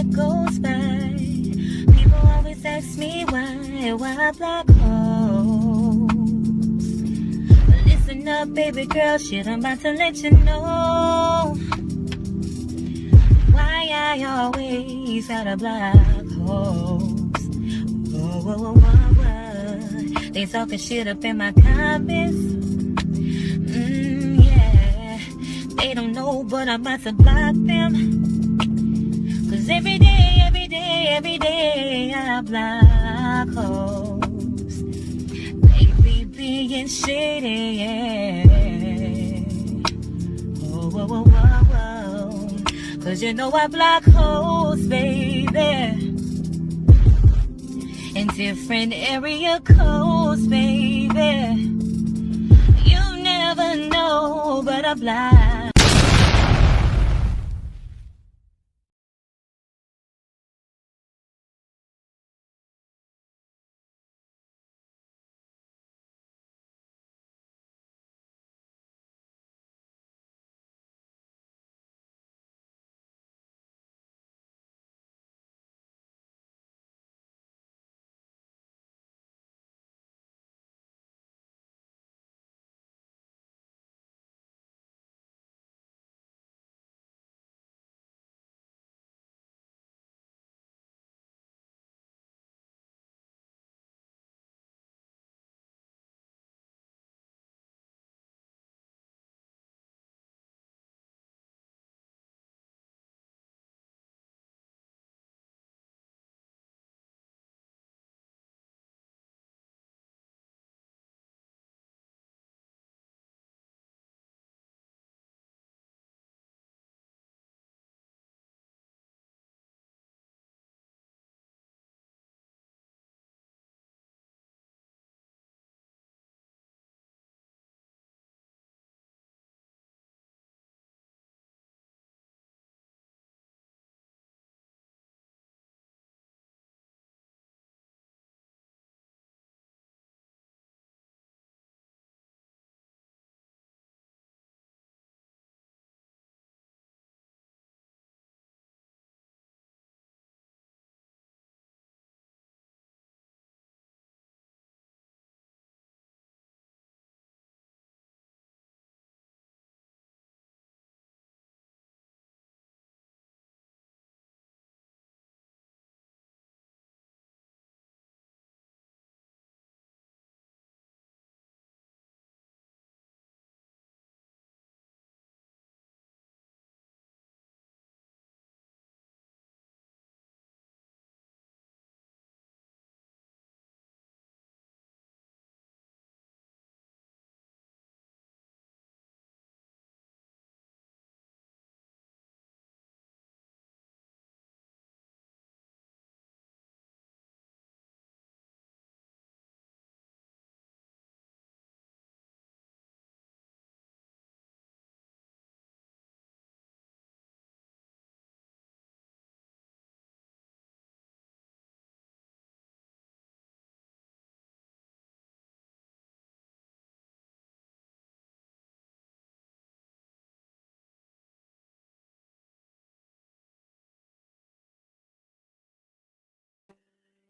goes by. People always ask me why black holes. Listen up, baby girl, shit, I'm about to let you know why I always got a black holes. Whoa. They talking shit up in my comments. Yeah, they don't know, but I'm about to block them. Cause every day, I block hoes. They be being shady, yeah. Whoa. Cause you know I block hoes, baby. In different area codes, baby. You never know, but I block.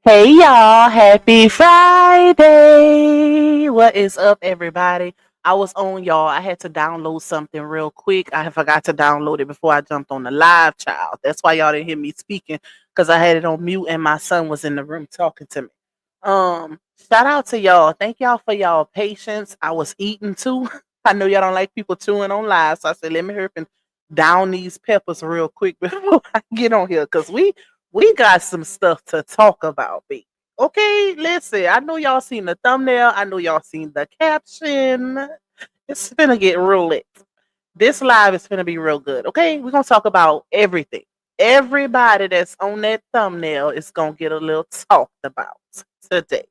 Hey y'all, happy Friday. What is up, everybody? I was on y'all. I had to download something real quick. I forgot to download it before I jumped on the live, child. That's why y'all didn't hear me speaking, because I had it on mute and my son was in the room talking to me. Shout out to y'all. Thank y'all for y'all patience. I was eating too. I know y'all don't like people chewing on live, so I said let me hurry up and down these peppers real quick before I get on here, because we got some stuff to talk about, baby. Okay, listen. I know y'all seen the thumbnail. I know y'all seen the caption. It's finna get real lit. This live is finna be real good. Okay, we're gonna talk about everything. Everybody that's on that thumbnail is gonna get a little talked about today.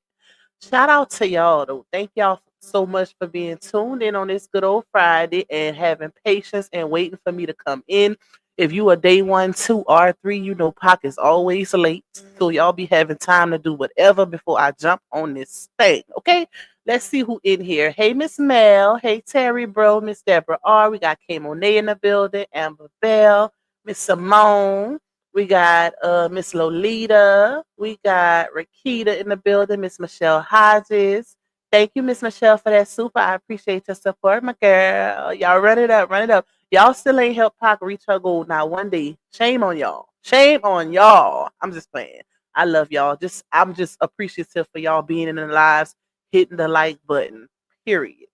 Shout out to y'all though. Thank y'all so much for being tuned in on this good old Friday and having patience and waiting for me to come in. If you are day 1, 2, or 3, you know Pac is always late. So y'all be having time to do whatever before I jump on this thing. Okay? Let's see who in here. Hey Miss Mel. Hey Terry Bro. Miss Deborah R. We got Kay Monet in the building. Amber Bell. Miss Simone. We got Miss Lolita. We got Rakita in the building. Miss Michelle Hodges. Thank you, Miss Michelle, for that super. I appreciate your support, my girl. Y'all run it up, run it up. Y'all still ain't helped Pac reach her goal now one day. Shame on y'all. Shame on y'all. I'm just playing. I love y'all. I'm just appreciative for y'all being in the lives, hitting the like button. Period.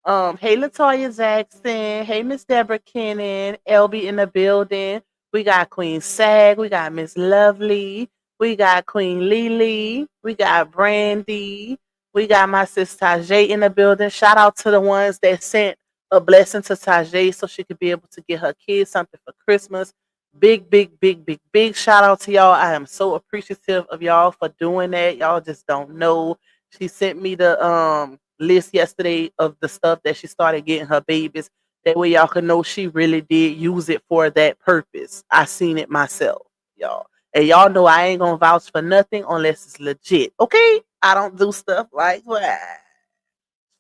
Hey Latoya Jackson, hey Miss Deborah Kennan, LB in the building. We got Queen Sag, we got Miss Lovely, we got Queen Lily, we got Brandy, we got my sis Tajay in the building. Shout out to the ones that sent a blessing to Tajay so she could be able to get her kids something for Christmas. Big, big, big, big, big shout out to y'all. I am so appreciative of y'all for doing that. Y'all just don't know. She sent me the list yesterday of the stuff that she started getting her babies. That way y'all can know she really did use it for that purpose. I seen it myself, y'all. And y'all know I ain't gonna vouch for nothing unless it's legit. Okay? I don't do stuff like that.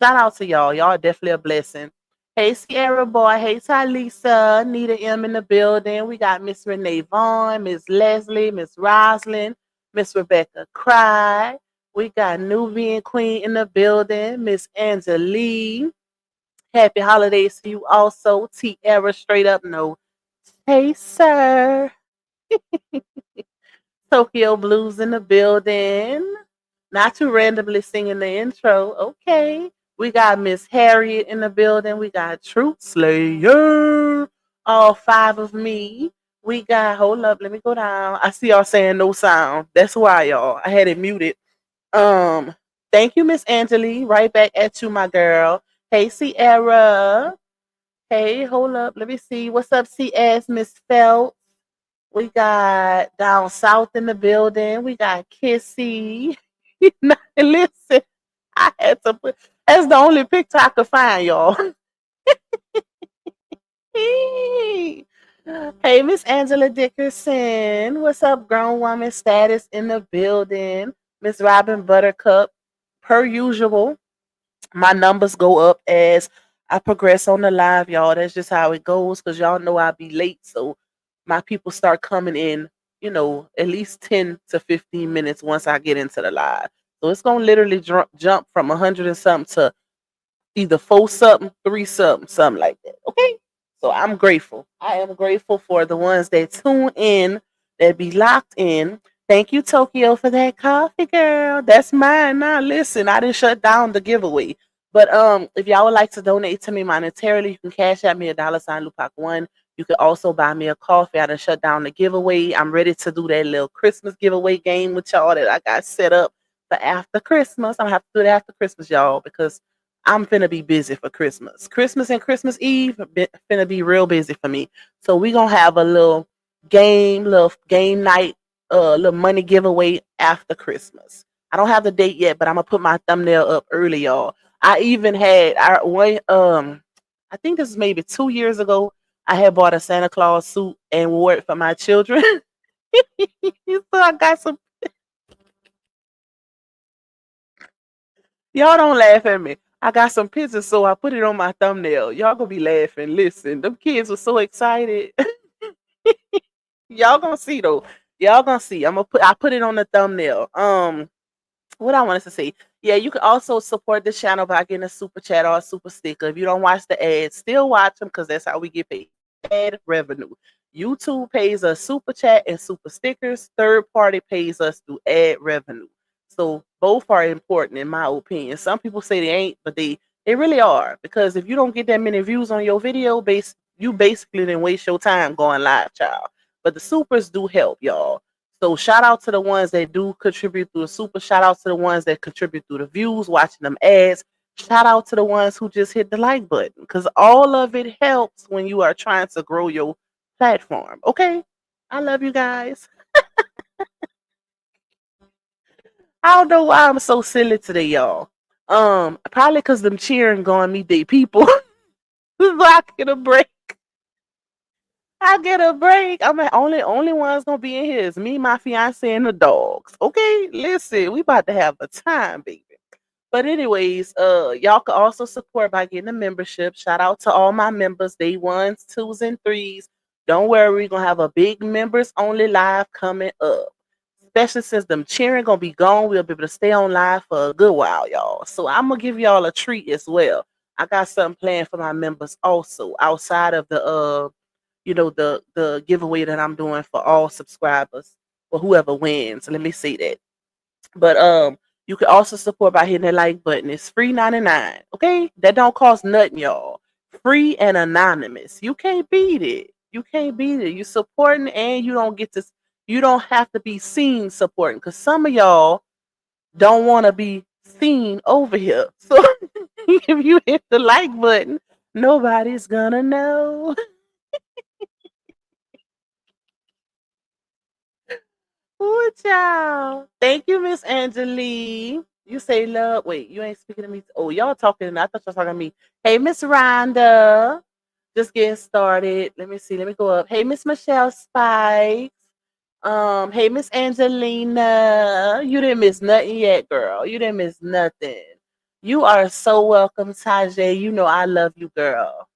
Shout out to y'all. Y'all are definitely a blessing. Hey Sierra Boy, hey Talisa, Nita M in the building. We got Miss Renee Vaughn, Miss Leslie, Miss Roslyn, Miss Rebecca Cry. We got Nubian Queen in the building, Miss Angeline. Happy holidays to you also. Tierra straight up no. Hey sir. Tokyo Blues in the building. Not too randomly singing the intro. Okay. We got Miss Harriet in the building. We got Truth Slayer. All five of me. We got, hold up, let me go down. I see y'all saying no sound. That's why, y'all. I had it muted. Um, Thank you, Miss Angeli. Right back at you, my girl. Hey, Sierra. Hey, hold up. Let me see. What's up, CS, Miss Phelps? We got down south in the building. We got Kissy. Listen, I had to put. That's the only picture I could find, y'all. Hey, Miss Angela Dickerson. What's up, grown woman status in the building? Miss Robin Buttercup. Per usual, my numbers go up as I progress on the live, y'all. That's just how it goes because y'all know I'll be late. So my people start coming in, at least 10 to 15 minutes once I get into the live. So it's going to literally jump from 100 and something to either four something, three something, something like that. Okay. So I'm grateful. I am grateful for the ones that tune in, that be locked in. Thank you, Tokyo, for that coffee, girl. That's mine. Now, listen, I didn't shut down the giveaway. But if y'all would like to donate to me monetarily, you can cash at me $sign Lupac1. You can also buy me a coffee. I done shut down the giveaway. I'm ready to do that little Christmas giveaway game with y'all that I got set up for after Christmas. I'm gonna have to do it after Christmas, y'all, because I'm finna be busy for Christmas. Christmas and Christmas Eve finna be real busy for me. So we gonna have a little game night, little money giveaway after Christmas. I don't have the date yet, but I'm gonna put my thumbnail up early, y'all. I even had I think this is maybe 2 years ago. I had bought a Santa Claus suit and wore it for my children. So I got some. Y'all don't laugh at me. I got some pictures, so I put it on my thumbnail. Y'all gonna be laughing. Listen, them kids were so excited. Y'all gonna see though. Y'all gonna see. I put it on the thumbnail. What I wanted to say. Yeah, you can also support the channel by getting a super chat or a super sticker. If you don't watch the ads, still watch them because that's how we get paid. Ad revenue. YouTube pays us super chat and super stickers. Third party pays us through ad revenue. So both are important in my opinion. Some people say they ain't, but they really are. Because if you don't get that many views on your video, you basically didn't waste your time going live, child. But the supers do help, y'all. So shout out to the ones that do contribute through the super. Shout out to the ones that contribute through the views, watching them ads. Shout out to the ones who just hit the like button because all of it helps when you are trying to grow your platform. Okay, I love you guys. I don't know why I'm so silly today, y'all. Probably because them cheering going me they people. So I get a break. I get a break. I'm the only one's gonna be in here is me, my fiance, and the dogs. Okay, listen, we about to have a time, baby. But anyways, y'all can also support by getting a membership. Shout out to all my members, day ones, twos, and threes. Don't worry, we're gonna have a big members only live coming up. Especially since them cheering gonna be gone, we'll be able to stay on live for a good while, y'all. So I'm gonna give y'all a treat as well. I got something planned for my members also outside of the the giveaway that I'm doing for all subscribers or whoever wins. Let me see that. But you can also support by hitting the like button. It's free 99. Okay? That don't cost nothing, y'all. Free and anonymous. You can't beat it. You can't beat it. You supporting and you don't have to be seen supporting because some of y'all don't want to be seen over here. So if you hit the like button, nobody's gonna know. Ooh, child. Thank you, Miss Angeline. You say love. Wait, you ain't speaking to me. Oh, y'all talking. I thought y'all talking to me. Hey, Miss Rhonda. Just getting started. Let me see. Let me go up. Hey, Miss Michelle Spikes. Hey, Miss Angelina. You didn't miss nothing yet, girl. You didn't miss nothing. You are so welcome, Tajay. You know I love you, girl.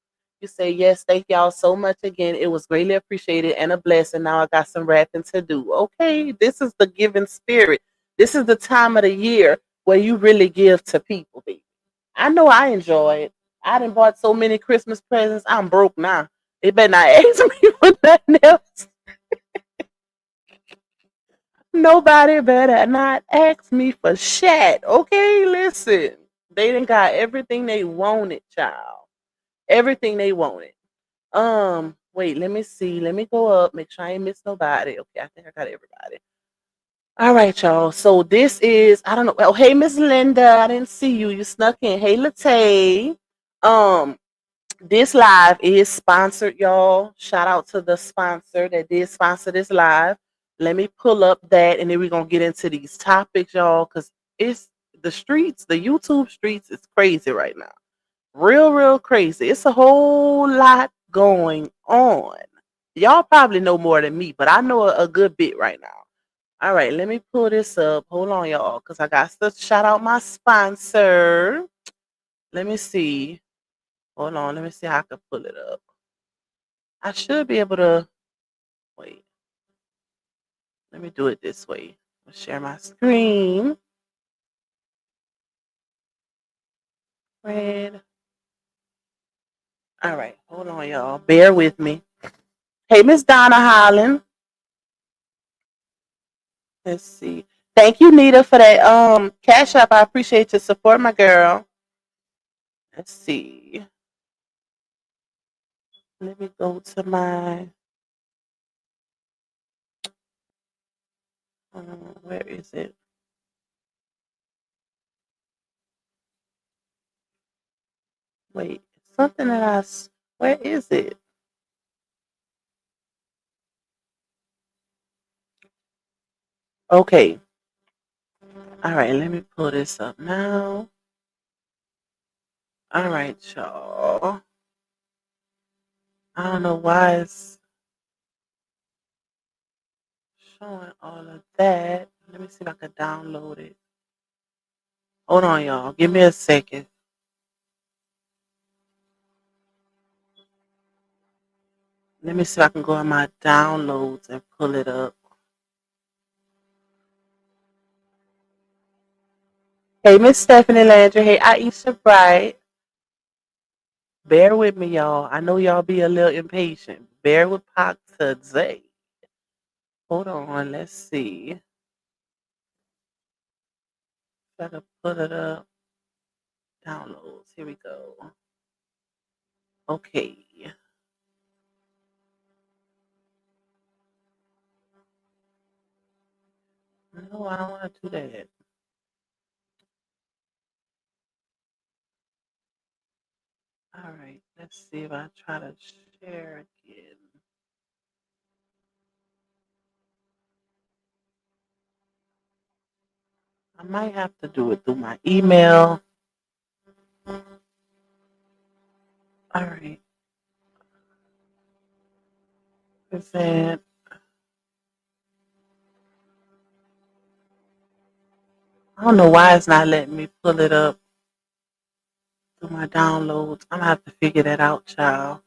You say yes, thank y'all so much again. It was greatly appreciated and a blessing. Now I got some rapping to do. Okay, this is the giving spirit. This is the time of the year where you really give to people, baby. I know I enjoy it. I done bought so many Christmas presents. I'm broke now. They better not ask me for nothing else. Nobody better not ask me for shit. Okay, listen. They done got everything they wanted, child. Everything they wanted. Wait, let me see. Let me go up. Make sure I ain't miss nobody. Okay, I think I got everybody. All right, y'all. So this is I don't know. Oh, hey, Miss Linda. I didn't see you. You snuck in. Hey, Latay. Um, this live is sponsored, y'all. Shout out to the sponsor that did sponsor this live. Let me pull up that, and then we're gonna get into these topics, y'all, because it's the streets, the YouTube streets is crazy right now. Real crazy. It's a whole lot going on. Y'all probably know more than me, but I know a good bit right now. All right, let me pull this up. Hold on, y'all, because I got to shout out my sponsor. Let me see. Hold on, let me see how I can pull it up. I should be able to wait. Let me do it this way. I'll share my screen. Red. All right, hold on, y'all. Bear with me. Hey, Miss Donna Holland. Let's see. Thank you, Nita, for that cash app. I appreciate your support, my girl. Let's see. Let me go to my where is it? Wait, something that where is it? Okay. All right, let me pull this up now. All right, y'all. I don't know why it's showing all of that. Let me see if I can download it. Hold on, y'all. Give me a second. Let me see if I can go in my downloads and pull it up. Hey, Miss Stephanie Landry. Hey, Aisha Bright. Bear with me, y'all. I know y'all be a little impatient. Bear with Pac today. Hold on. Let's see. If I can pull it up. Downloads. Here we go. Okay. No, I don't want to do that. All right. Let's see if I try to share again. I might have to do it through my email. All right. Present. I don't know why it's not letting me pull it up through my downloads. I'm gonna have to figure that out, child.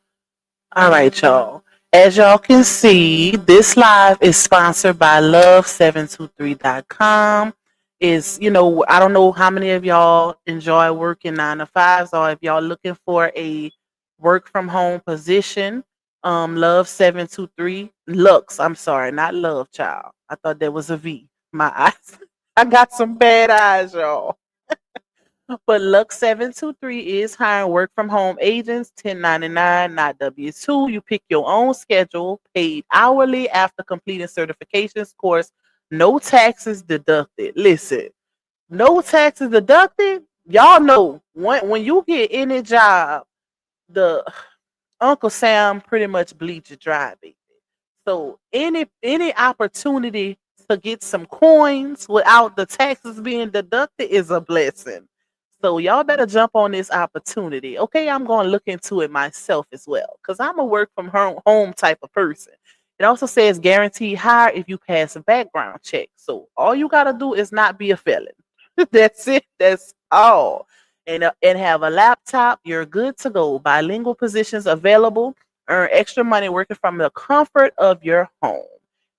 All right, y'all. As y'all can see, this live is sponsored by love723.com. Is, I don't know how many of y'all enjoy working 9 to 5s, or if y'all looking for a work from home position. Love723 Lux. I'm sorry, not Love Child. I thought there was a V. My eyes. I got some bad eyes, y'all. But Lux 723 is hiring work from home agents, 1099, not W2. You pick your own schedule, paid hourly after completing certifications course, no taxes deducted. Listen, no taxes deducted. Y'all know when you get any job, the Uncle Sam pretty much bleeds you dry, baby. So any opportunity to get some coins without the taxes being deducted is a blessing. So y'all better jump on this opportunity. Okay, I'm going to look into it myself as well because I'm a work from home type of person. It also says guaranteed hire if you pass a background check. So all you got to do is not be a felon. That's it. That's all. And have a laptop. You're good to go. Bilingual positions available. Earn extra money working from the comfort of your home.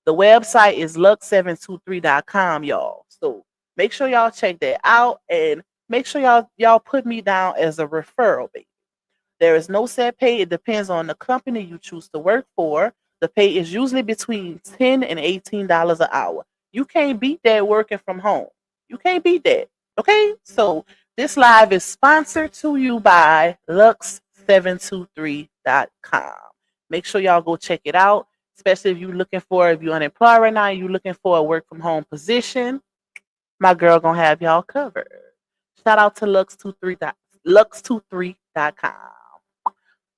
The website is lux723.com, y'all. So make sure y'all check that out and make sure y'all put me down as a referral, baby. There is no set pay. It depends on the company you choose to work for. The pay is usually between $10 and $18 an hour. You can't beat that working from home. You can't beat that. Okay? So this live is sponsored to you by Lux723.com. Make sure y'all go check it out, especially if you're unemployed right now, you're looking for a work from home position. My girl gonna have y'all covered. Shout out to Lux23.com.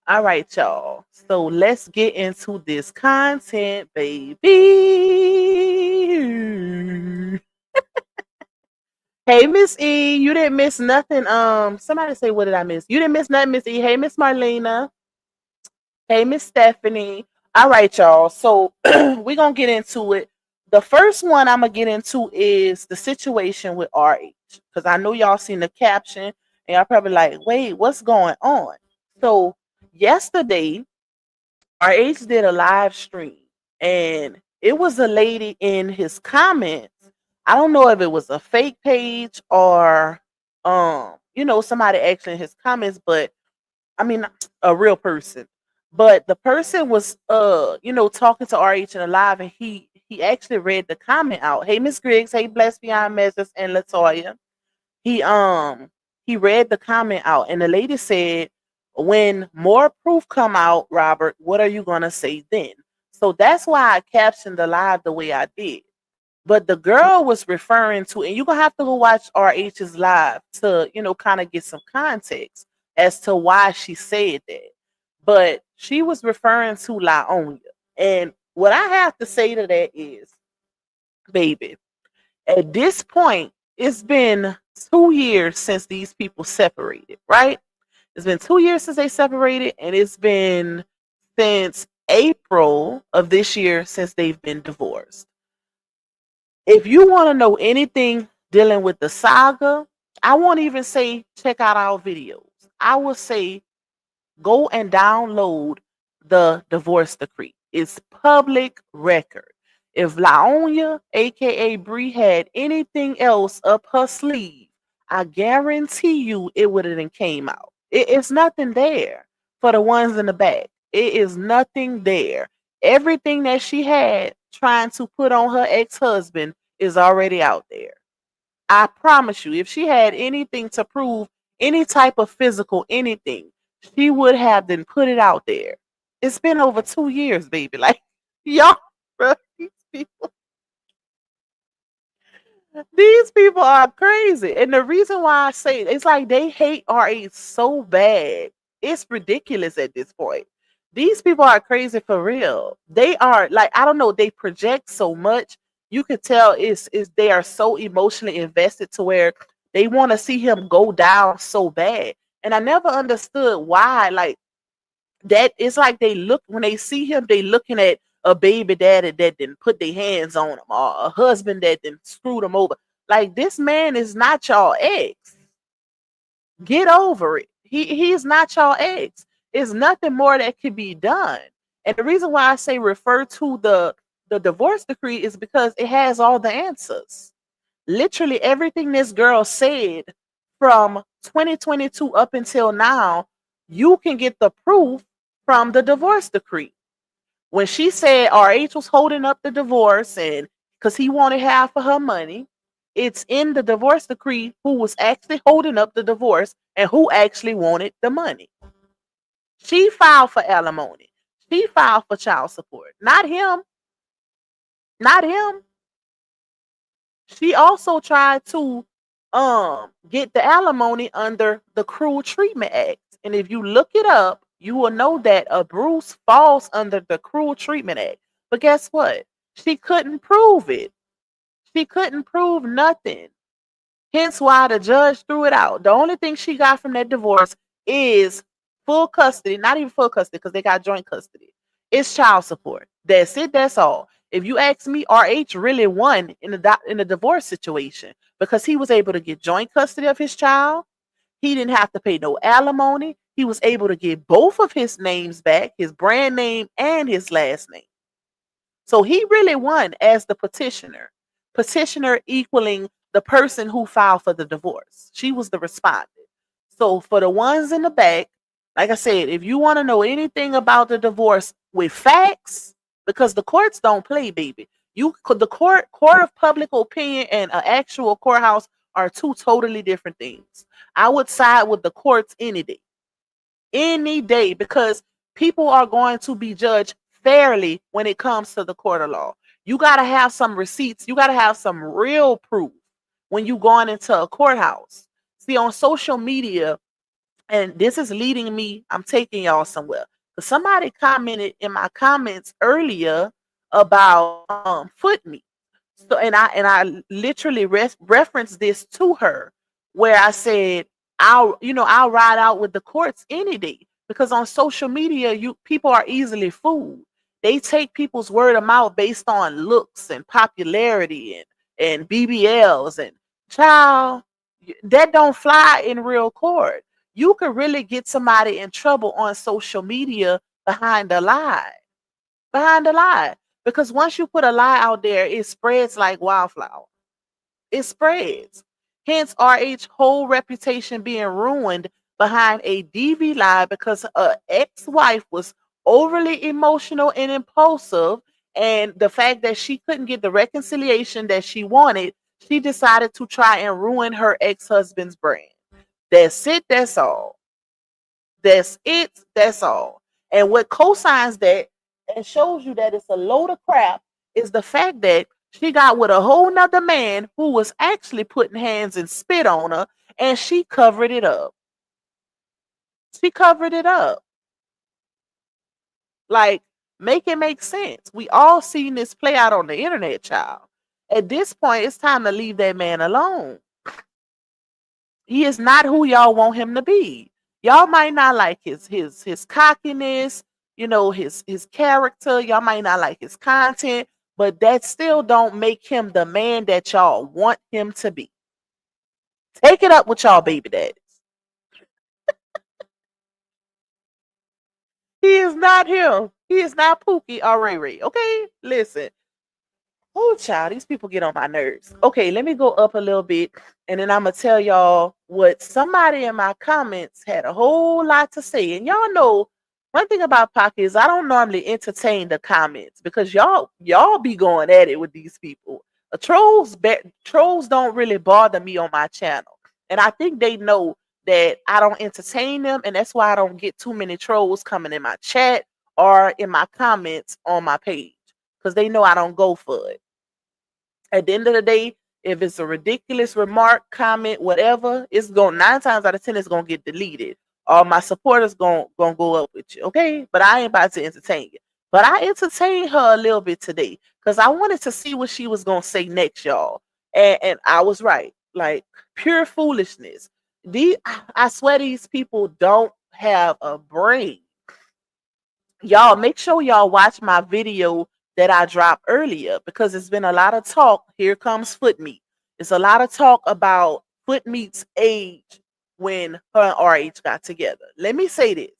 All right, y'all. So let's get into this content, baby. Hey, Miss E, you didn't miss nothing. Somebody say, what did I miss? You didn't miss nothing, Miss E. Hey, Miss Marlena. Hey, Miss Stephanie. All right, y'all. So we're gonna get into it. The first one I'm gonna get into is the situation with RH. Because I know y'all seen the caption and y'all probably like, wait, what's going on? So yesterday, RH did a live stream and it was a lady in his comments. I don't know if it was a fake page or somebody actually in his comments, but I mean a real person. But the person was talking to RH in a live and he actually read the comment out. Hey Miss Griggs, hey Blessed Beyond Measures and Latoya. He he read the comment out and the lady said, when more proof come out, Robert, what are you gonna say then? So that's why I captioned the live the way I did. But the girl was referring to, and you're gonna have to go watch RH's live to, kind of get some context as to why she said that. But she was referring to Laona. And what I have to say to that is, baby, at this point, it's been 2 years since these people separated, right? It's been 2 years since they separated, and it's been since April of this year since they've been divorced. If you want to know anything dealing with the saga, I won't even say check out our videos. I will say go and download the divorce decree. It's public record. If Laona, aka Bree, had anything else up her sleeve, I guarantee you it would have came out. It's nothing there for the ones in the back. It is nothing there. Everything that she had trying to put on her ex-husband is already out there. I promise you, if she had anything to prove, any type of physical anything, she would have then put it out there. It's been over 2 years, baby. Like, y'all, bro, these people are crazy. And the reason why I say it's like they hate RA so bad. It's ridiculous at this point. These people are crazy for real. They are like, I don't know, they project so much. You could tell is they are so emotionally invested to where they want to see him go down so bad. And I never understood why. Like that, it's like they look when they see him, they looking at a baby daddy that didn't put their hands on him or a husband that didn't screw them over. Like this man is not y'all ex. Get over it. He's not y'all ex. It's nothing more that could be done. And the reason why I say refer to the divorce decree is because it has all the answers. Literally everything this girl said from 2022 up until now, you can get the proof from the divorce decree. When she said RH was holding up the divorce and because he wanted half of her money, it's in the divorce decree who was actually holding up the divorce and who actually wanted the money. She filed for alimony. She filed for child support. Not him. Not him. She also tried to get the alimony under the Cruel Treatment Act. And if you look it up, you will know that Abrusse falls under the Cruel Treatment Act. But guess what? She couldn't prove it. She couldn't prove nothing. Hence why the judge threw it out. The only thing she got from that divorce is full custody, not even full custody because they got joint custody. It's child support. That's it. That's all. If you ask me, RH really won in the divorce situation because he was able to get joint custody of his child. He didn't have to pay no alimony. He was able to get both of his names back, his brand name and his last name. So he really won as the petitioner. Petitioner equaling the person who filed for the divorce. She was the respondent. So for the ones in the back, like I said, if you want to know anything about the divorce with facts, because the courts don't play, baby. The court of public opinion and an actual courthouse are two totally different things. I would side with the courts any day, because people are going to be judged fairly when it comes to the court of law. You got to have some receipts. You got to have some real proof when you going into a courthouse. See, on social media, and this is leading me, I'm taking y'all somewhere. But somebody commented in my comments earlier about foot meat. So and I literally referenced this to her, where I said I'll ride out with the courts any day, because on social media people are easily fooled. They take people's word of mouth based on looks and popularity and BBLs, and child, that don't fly in real court. You can really get somebody in trouble on social media behind a lie. Behind a lie. Because once you put a lie out there, it spreads like wildflower. It spreads. Hence, RH whole reputation being ruined behind a DV lie because an ex-wife was overly emotional and impulsive, and the fact that she couldn't get the reconciliation that she wanted, she decided to try and ruin her ex-husband's brand. That's it. That's all. That's it. That's all. And what cosigns that and shows you that it's a load of crap is the fact that she got with a whole nother man who was actually putting hands and spit on her, and she covered it up. She covered it up. Like, make it make sense. We all seen this play out on the internet, child. At this point, it's time to leave that man alone. He is not who y'all want him to be. Y'all might not like his cockiness, his character. Y'all might not like his content, but that still don't make him the man that y'all want him to be. Take it up with y'all baby daddies. He is not him. He is not Pookie or Ray Ray. Okay, listen. Oh, child, these people get on my nerves. Okay, let me go up a little bit, and then I'm going to tell y'all what somebody in my comments had a whole lot to say. And y'all know, one thing about Pocket is I don't normally entertain the comments because y'all be going at it with these people. Trolls don't really bother me on my channel. And I think they know that I don't entertain them, and that's why I don't get too many trolls coming in my chat or in my comments on my page, because they know I don't go for it. At the end of the day, if it's a ridiculous remark, comment, whatever, it's going 9 times out of 10 it's gonna get deleted. All my supporters gonna go up with you, okay? But I ain't about to entertain you. But I entertained her a little bit today because I wanted to see what she was gonna say next, y'all. And I was right. Like, pure foolishness. I swear these people don't have a brain. Y'all make sure y'all watch my video that I dropped earlier, because it's been a lot of talk. Here comes foot meat. It's a lot of talk about foot meat's age when her and RH got together. Let me say this.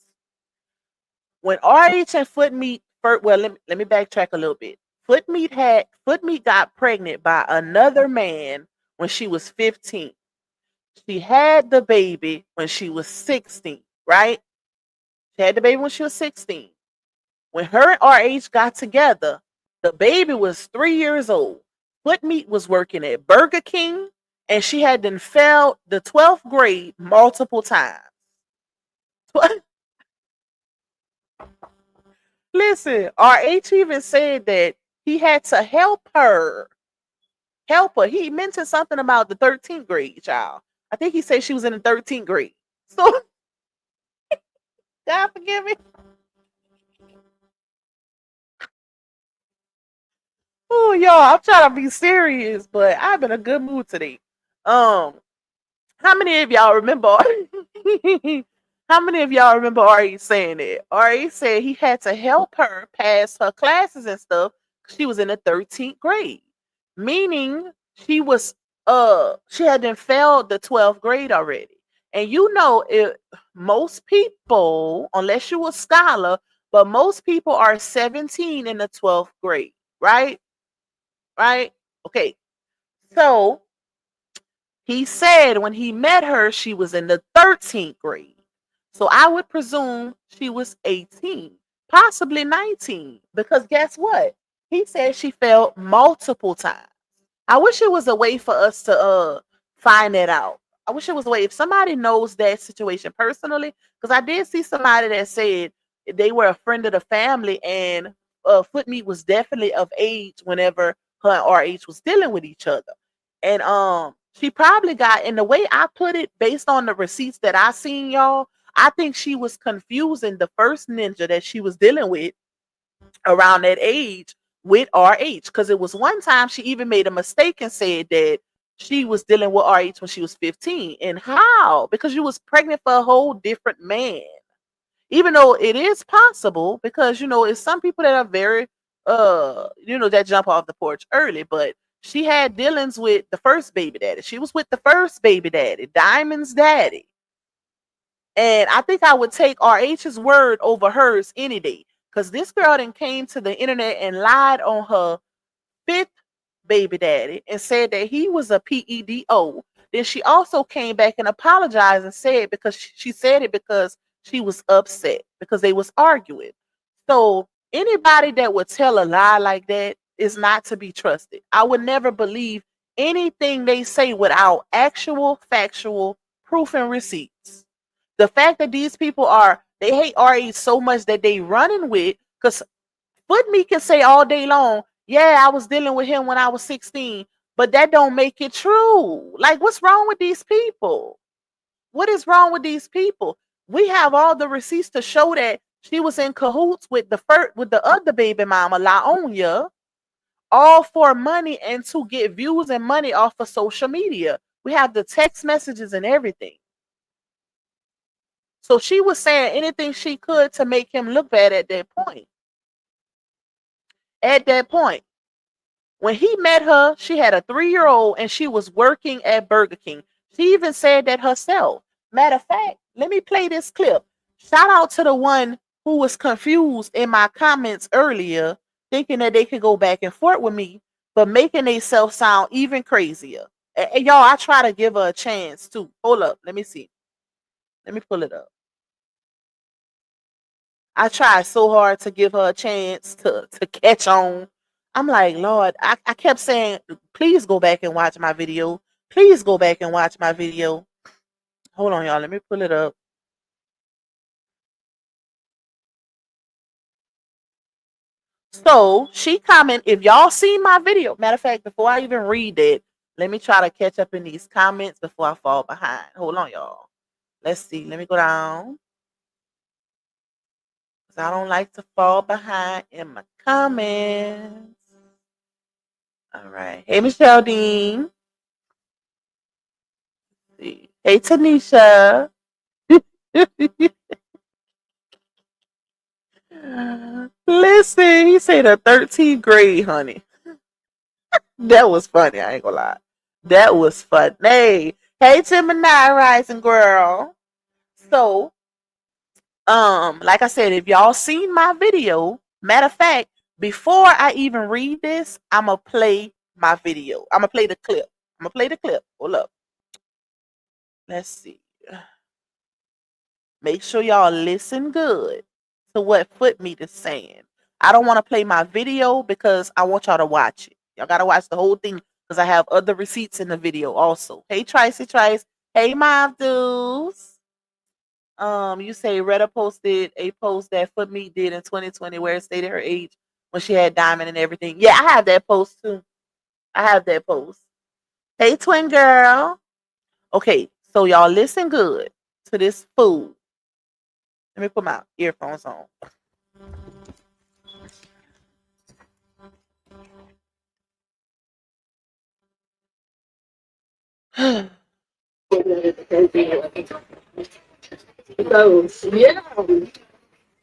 When RH and foot meat first, well, let me backtrack a little bit. Footmeat got pregnant by another man when she was 15. She had the baby when she was 16, right? She had the baby when she was 16. When her and RH got together, the baby was 3 years old. Footmeat was working at Burger King, and she had then failed the 12th grade multiple times. Listen, RH even said that he had to help her. Help her. He mentioned something about the 13th grade child. I think he said she was in the 13th grade. So, God forgive me. Oh, y'all, I'm trying to be serious, but I'm in a good mood today. Um, how many of y'all remember? How many of y'all remember Ari saying that? Ari said he had to help her pass her classes and stuff. She was in the 13th grade, meaning she had then failed the 12th grade already. And you know, most people, unless you're a scholar, but most people are 17 in the 12th grade, right? Right? Okay. So he said when he met her, she was in the 13th grade. So I would presume she was 18, possibly 19, because guess what? He said she failed multiple times. I wish it was a way for us to find that out. I wish it was a way if somebody knows that situation personally, because I did see somebody that said they were a friend of the family and Footmeat was definitely of age whenever her and RH was dealing with each other. And she probably got, in the way I put it, based on the receipts that I seen, y'all, I think she was confusing the first ninja that she was dealing with around that age with RH. Because it was one time she even made a mistake and said that she was dealing with RH when she was 15. And how? Because you was pregnant for a whole different man. Even though it is possible, because it's some people that are very that jump off the porch early, but she had dealings with the first baby daddy. She was with the first baby daddy, Diamond's daddy. And I think I would take RH's word over hers any day. Because this girl then came to the internet and lied on her fifth baby daddy and said that he was a PEDO. Then she also came back and apologized and said, because she said it because she was upset because they was arguing. So anybody that would tell a lie like that is not to be trusted. I would never believe anything they say without actual factual proof and receipts. The fact that these people they hate RH so much that they running with, because Footmeat can say all day long, yeah, I was dealing with him when I was 16, but that don't make it true. Like, what's wrong with these people? What is wrong with these people? We have all the receipts to show that she was in cahoots with the other baby mama, Laona, all for money and to get views and money off of social media. We have the text messages and everything. So she was saying anything she could to make him look bad at that point. At that point, when he met her, she had a 3-year-old and she was working at Burger King. She even said that herself. Matter of fact, let me play this clip. Shout out to the one who was confused in my comments earlier, thinking that they could go back and forth with me, but making themselves sound even crazier. And y'all, I try to give her a chance too. Hold up. Let me see. Let me pull it up. I tried so hard to give her a chance to catch on. I'm like, Lord, I kept saying, please go back and watch my video. Please go back and watch my video. Hold on, y'all. Let me pull it up. So she comment, if y'all seen my video. Matter of fact, before I even read it, let me try to catch up in these comments before I fall behind. Hold on, y'all. Let's see. Let me go down. Because I don't like to fall behind in my comments. All right. Hey, Michelle Dean. Hey, Tanisha. Listen, he said a 13th grade, honey. That was funny. I ain't gonna lie. That was funny. Hey, Gemini Rising girl. So, like I said, if y'all seen my video, Matter of fact, before I even read this, I'm going to play my video. I'm going to play the clip. I'm going to play the clip. Hold up. Let's see. Make sure y'all listen good to what Footmeat is saying. I don't want to play my video because I want y'all to watch it. Y'all got to watch the whole thing because I have other receipts in the video also. Hey, Trice. Hey, Mom Dudes. You say Retta posted a post that Footmeat did in 2020 where it stated her age when she had diamond and everything. Yeah, I have that post too. I have that post. Hey, twin girl. Okay, so y'all listen good to this fool. Let me put my earphones on. So yeah,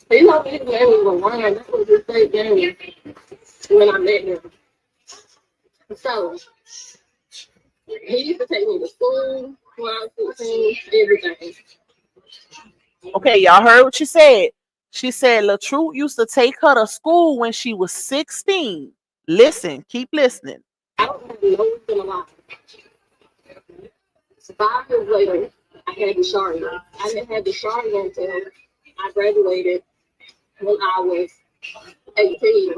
he told me his name was Ryan. That was his fake name when I met him. So he used to take me to school when I was 16, everything. Okay, y'all heard what she said. She said LaTruth used to take her to school when she was 16. Listen, keep listening. I don't have no reason alive. 5 years later, I had the Sharia. I didn't have the Sharia until I graduated when I was 18.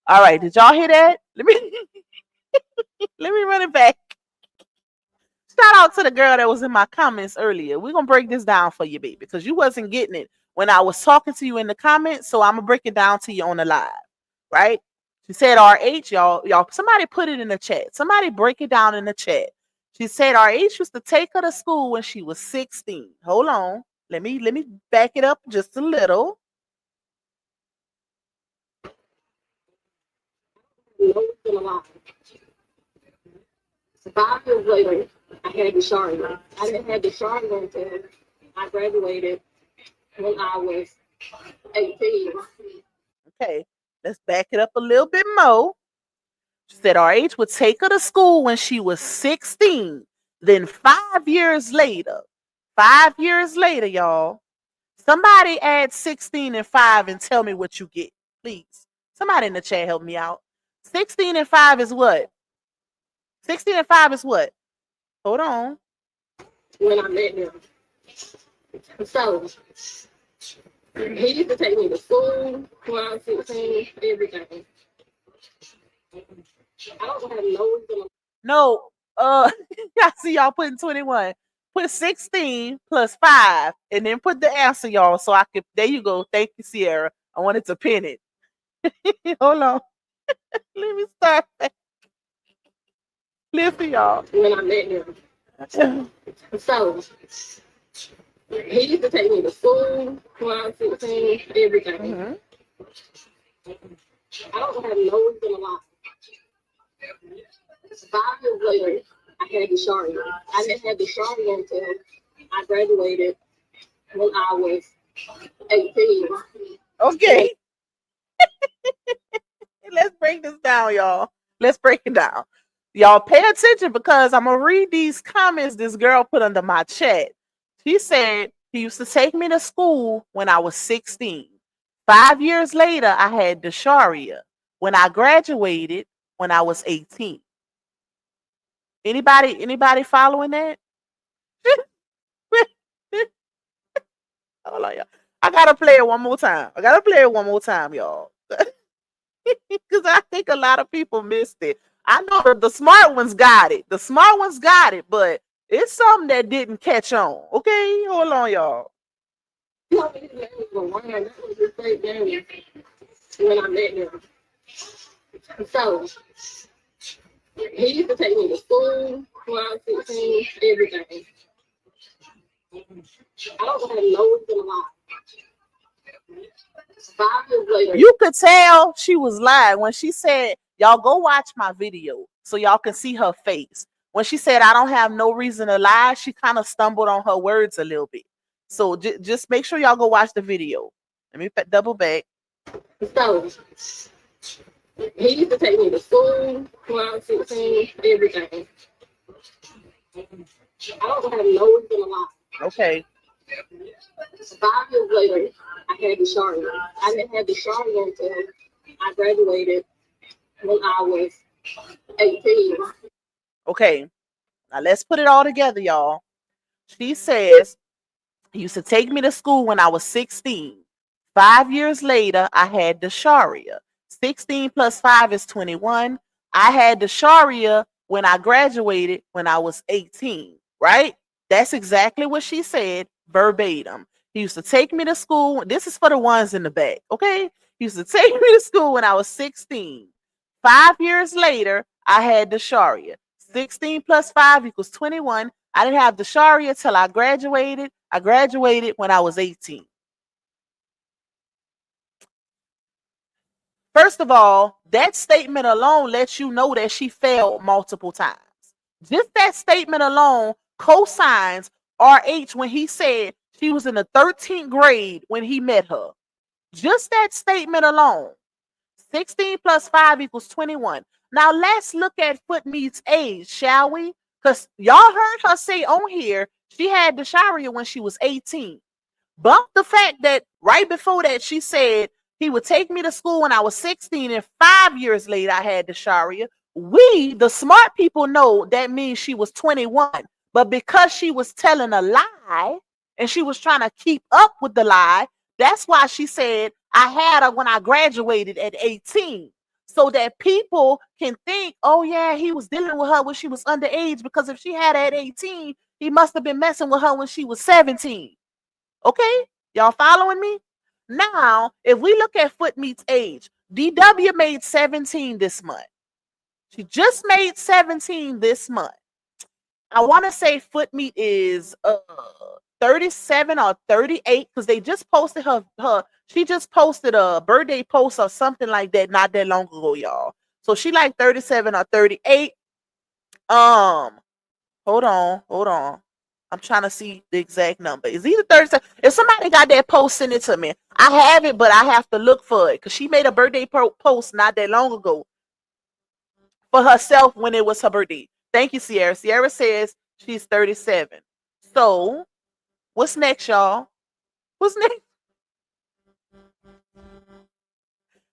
All right, did y'all hear that? Let me run it back. Shout out to the girl that was in my comments earlier. We're gonna break this down for you, baby, because you wasn't getting it when I was talking to you in the comments. So I'm gonna break it down to you on the live, right? She said RH, y'all. Somebody put it in the chat. Somebody break it down in the chat. She said RH used to take her to school when she was 16. Hold on. Let me back it up just a little. No reason alive. 5 years later, I had the Sharia. I didn't have the Sharia until I graduated when I was 18. Okay, let's back it up a little bit more. She said RH would take her to school when she was 16. Then 5 years later, y'all, somebody add 16 and 5 and tell me what you get, please. Somebody in the chat help me out. 16 and 5 is what? 16 and 5 is what? Hold on. When I met him. So, he used to take me to school when I was 16, everything. I don't have no reason. No, I see y'all putting 21. Put 16 plus 5 and then put the answer, y'all. So I could, there you go. Thank you, Sierra. I wanted to pin it. Hold on. Let me start. Listen, y'all. When I met him. So, he used to take me to school when I was 16, everything. Mm-hmm. I don't have no reason alive. 5 years later, I had the Sharia. I didn't have the Sharia until I graduated when I was 18. Okay. Let's break this down, y'all. Let's break it down. Y'all pay attention because I'm going to read these comments this girl put under my chat. She said, he used to take me to school when I was 16. 5 years later, I had the Sharia. When I graduated, when I was 18. Anybody following that? Hold on, y'all. I gotta play it one more time. Y'all. Because I think a lot of people missed it. I know that the smart ones got it. But it's something that didn't catch on. Okay, hold on, y'all. He told me his name was Ryan. That was his fake name when I met him. So, he used to take me to school when I was 16, everything. I don't have no reason alive. 5 years later. You could tell she was lying when she said, y'all go watch my video so y'all can see her face. When she said, I don't have no reason to lie, she kind of stumbled on her words a little bit. So just make sure y'all go watch the video. Let me double back. So, he used to take me to school when I was 16, everything. I don't have no reason alive. Okay. 5 years later, I had the Sharia. I didn't have the Sharia until I graduated when I was 18. Okay, now let's put it all together, y'all. She says, he used to take me to school when I was 16. 5 years later, I had the Sharia. 16 plus 5 is 21. I had the Sharia when I graduated when I was 18, right? That's exactly what she said, verbatim. He used to take me to school. This is for the ones in the back, okay? He used to take me to school when I was 16. 5 years later, I had the Sharia. 16 plus 5 equals 21. I didn't have the Sharia till I graduated. I graduated when I was 18. First of all, that statement alone lets you know that she failed multiple times. Just that statement alone cosigns RH when he said she was in the 13th grade when he met her. Just that statement alone. 16 plus 5 equals 21. Now let's look at Footmeat's age, shall we? Because y'all heard her say on here she had the Sharia when she was 18. Bump the fact that right before that she said he would take me to school when I was 16 and 5 years later I had the Sharia. We, the smart people, know that means she was 21. But because she was telling a lie and she was trying to keep up with the lie, that's why she said I had her when I graduated at 18. So that people can think, oh yeah, he was dealing with her when she was underage, because if she had her at 18, he must have been messing with her when she was 17. Okay? Y'all following me? Now, if we look at Footmeat's age, DW made 17 this month. She just made 17 this month. I want to say Footmeat is 37 or 38 because they just posted she just posted a birthday post or something like that not that long ago, y'all. So she like 37 or 38. Hold on. I'm trying to see the exact number. It's either 37. If somebody got that post, send it to me. I have it, but I have to look for it because she made a birthday post not that long ago for herself when it was her birthday. Thank you, Sierra. Sierra says she's 37. So, what's next, y'all? What's next?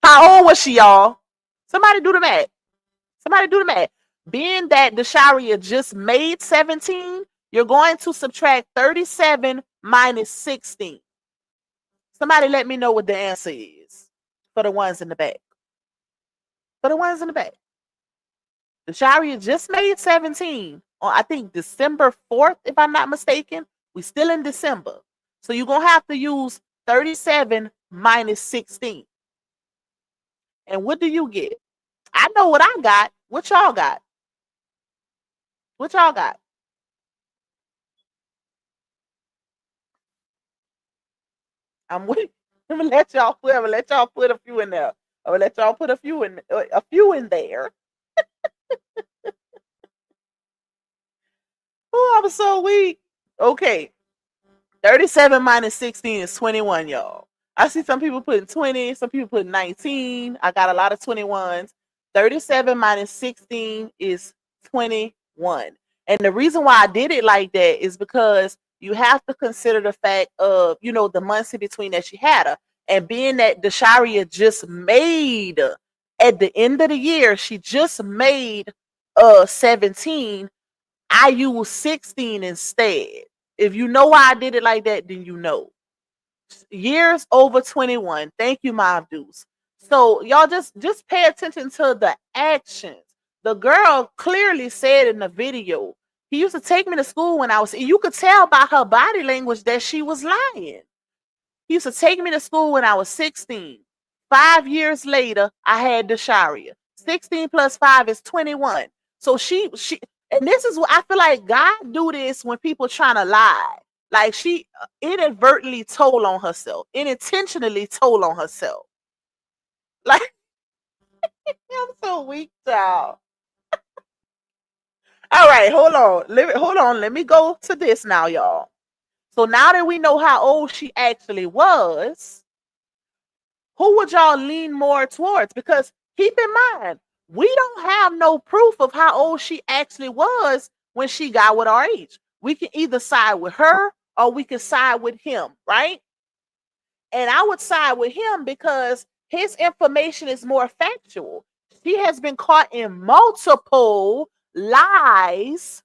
How old was she, y'all? Somebody do the math. Being that the Sharia just made 17, you're going to subtract 37 minus 16. Somebody let me know what the answer is for the ones in the back. The Sharia just made 17 on, I think, December 4th, if I'm not mistaken. We still in December. So you're going to have to use 37 minus 16. And what do you get? I know what I got. What y'all got? I'm gonna let y'all put a few in there. I'm gonna let y'all put a few in there. Oh, I'm so weak. Okay. 37 minus 16 is 21, y'all. I see some people putting 20, some people putting 19. I got a lot of 21s. 37 minus 16 is 21. And the reason why I did it like that is because you have to consider the fact of, the months in between that she had her. And being that the Sharia just made, at the end of the year, she just made 17. I used 16 instead. If you know why I did it like that, then you know. Years over 21. Thank you, my Abdus. So y'all just pay attention to the actions. The girl clearly said in the video, he used to take me to school when I was, you could tell by her body language that she was lying. He used to take me to school when I was 16. 5 years later, I had the Sharia. 16 plus 5 is 21. So she and this is what I feel like God do this when people trying to lie. Like she inadvertently told on herself, unintentionally told on herself. Like, I'm so weak, child. All right, hold on. Let me go to this now, y'all. So now that we know how old she actually was, who would y'all lean more towards? Because keep in mind, we don't have no proof of how old she actually was when she got with our age. We can either side with her or we could side with him, right? And I would side with him because his information is more factual. She has been caught in multiple lies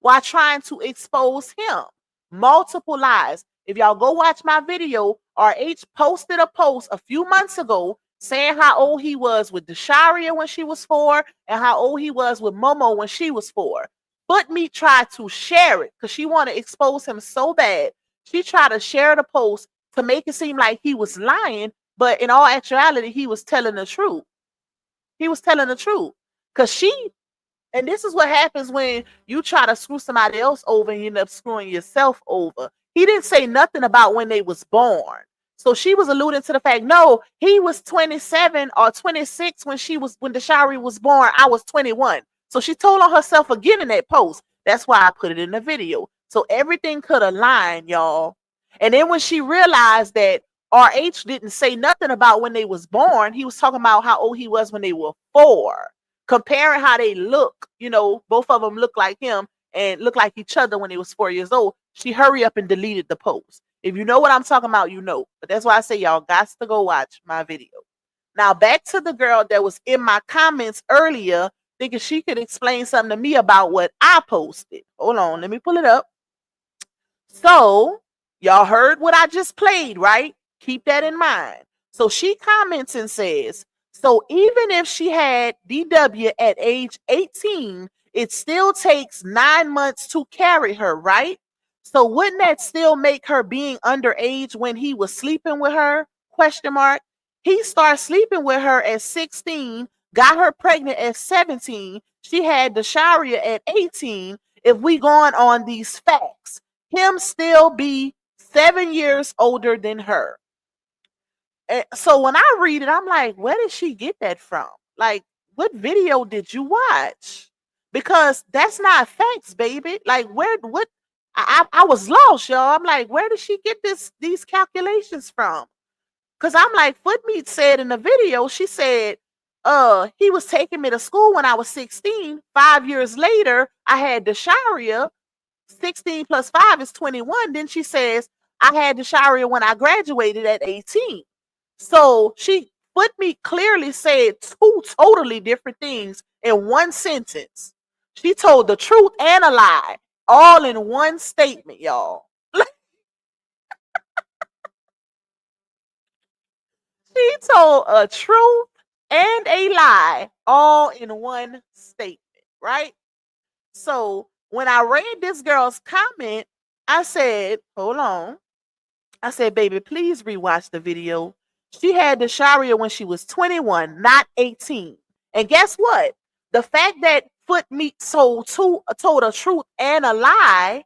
while trying to expose him. Multiple lies. If y'all go watch my video, RH posted a post a few months ago saying how old he was with Desharia when she was 4 and how old he was with Momo when she was 4. But me tried to share it because she wanted to expose him so bad. She tried to share the post to make it seem like he was lying, but in all actuality, he was telling the truth. He was telling the truth. Because and this is what happens when you try to screw somebody else over and you end up screwing yourself over. He didn't say nothing about when they was born. So she was alluding to the fact, no, he was 27 or 26 when Desharia was born. I was 21. So she told on herself again in that post. That's why I put it in the video. So everything could align, y'all. And then when she realized that RH didn't say nothing about when they was born, he was talking about how old he was when they were 4. Comparing how they look, both of them look like him and look like each other when they was 4 years old. She hurry up and deleted the post. If you know what I'm talking about, you know. But that's why I say y'all got to go watch my video. Now back to the girl that was in my comments earlier, thinking she could explain something to me about what I posted. Hold on, let me pull it up. So y'all heard what I just played, right? Keep that in mind. So she comments and says, so even if she had DW at age 18, it still takes 9 months to carry her, right? So wouldn't that still make her being underage when he was sleeping with her? Question mark. He started sleeping with her at 16, got her pregnant at 17. She had Desharia at 18. If we going on these facts, him still be 7 years older than her. So when I read it, I'm like, where did she get that from? Like, what video did you watch? Because that's not facts, baby. Like, what? I was lost, y'all. I'm like, where did she get these calculations from? Because I'm like, Footmeat said in the video, she said, he was taking me to school when I was 16. 5 years later, I had Desharia. 16 plus 5 is 21. Then she says, I had Desharia when I graduated at 18. So Footmeat clearly said 2 totally different things in one sentence. She told the truth and a lie, all in one statement, y'all. She told a truth and a lie, all in one statement, right? So when I read this girl's comment, I said, hold on. I said, baby, please rewatch the video. She had Desharia when she was 21, not 18. And guess what? The fact that Footmeat told a truth and a lie,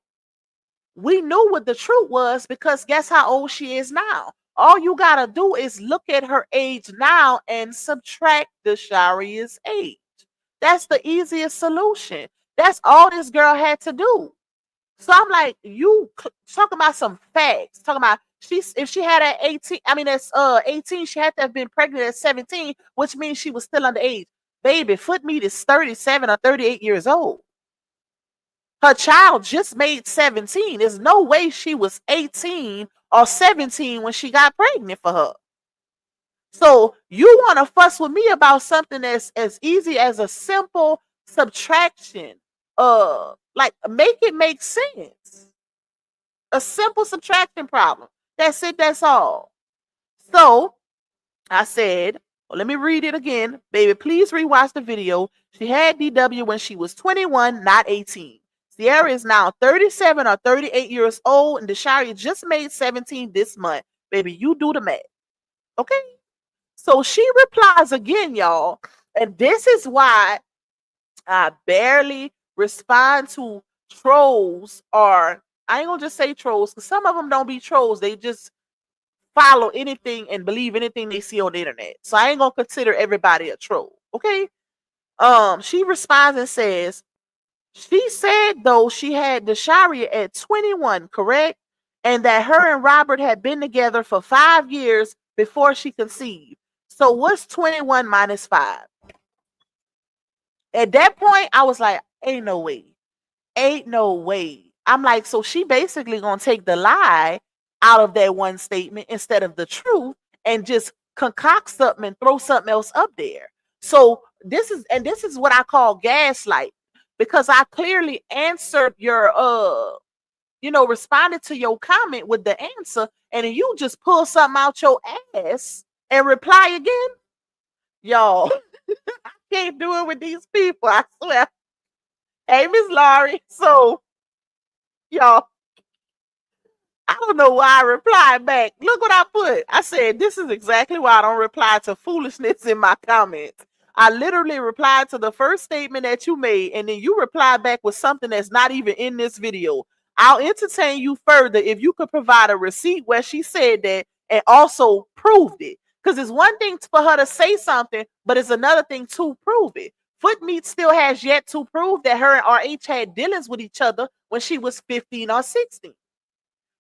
we knew what the truth was because guess how old she is now? All you got to do is look at her age now and subtract Desharia's age. That's the easiest solution. That's all this girl had to do. So I'm like, you talking about some facts. Talking about if she had at 18, I mean that's 18, she had to have been pregnant at 17, which means she was still underage. Baby, Footmeat is 37 or 38 years old. Her child just made 17. There's no way she was 18 or 17 when she got pregnant for her. So you want to fuss with me about something that's as easy as a simple subtraction. Like make it make sense. A simple subtraction problem. That's it, that's all. So I said, well, let me read it again. Baby, please rewatch the video. She had DW when she was 21, not 18. Sierra is now 37 or 38 years old, and Desharia just made 17 this month. Baby, you do the math. Okay? So she replies again, y'all. And this is why I barely respond to trolls, or I ain't gonna just say trolls, because some of them don't be trolls. They just follow anything and believe anything they see on the internet. So I ain't gonna consider everybody a troll. Okay? She responds and says, she said though she had Desharia at 21, correct? And that her and Robert had been together for 5 years before she conceived. So what's 21 minus 5? At that point, I was like, ain't no way. Ain't no way. I'm like, so she basically gonna take the lie out of that one statement instead of the truth and just concoct something and throw something else up there. So this is what I call gaslight, because I clearly answered your responded to your comment with the answer, and then you just pull something out your ass and reply again. Y'all, I can't do it with these people, I swear. Hey, Miss Laurie. So, y'all, I don't know why I replied back. Look what I put. I said, this is exactly why I don't reply to foolishness in my comments. I literally replied to the first statement that you made, and then you replied back with something that's not even in this video. I'll entertain you further if you could provide a receipt where she said that and also proved it. Because it's one thing for her to say something, but it's another thing to prove it. Footmeat still has yet to prove that her and RH had dealings with each other when she was 15 or 16.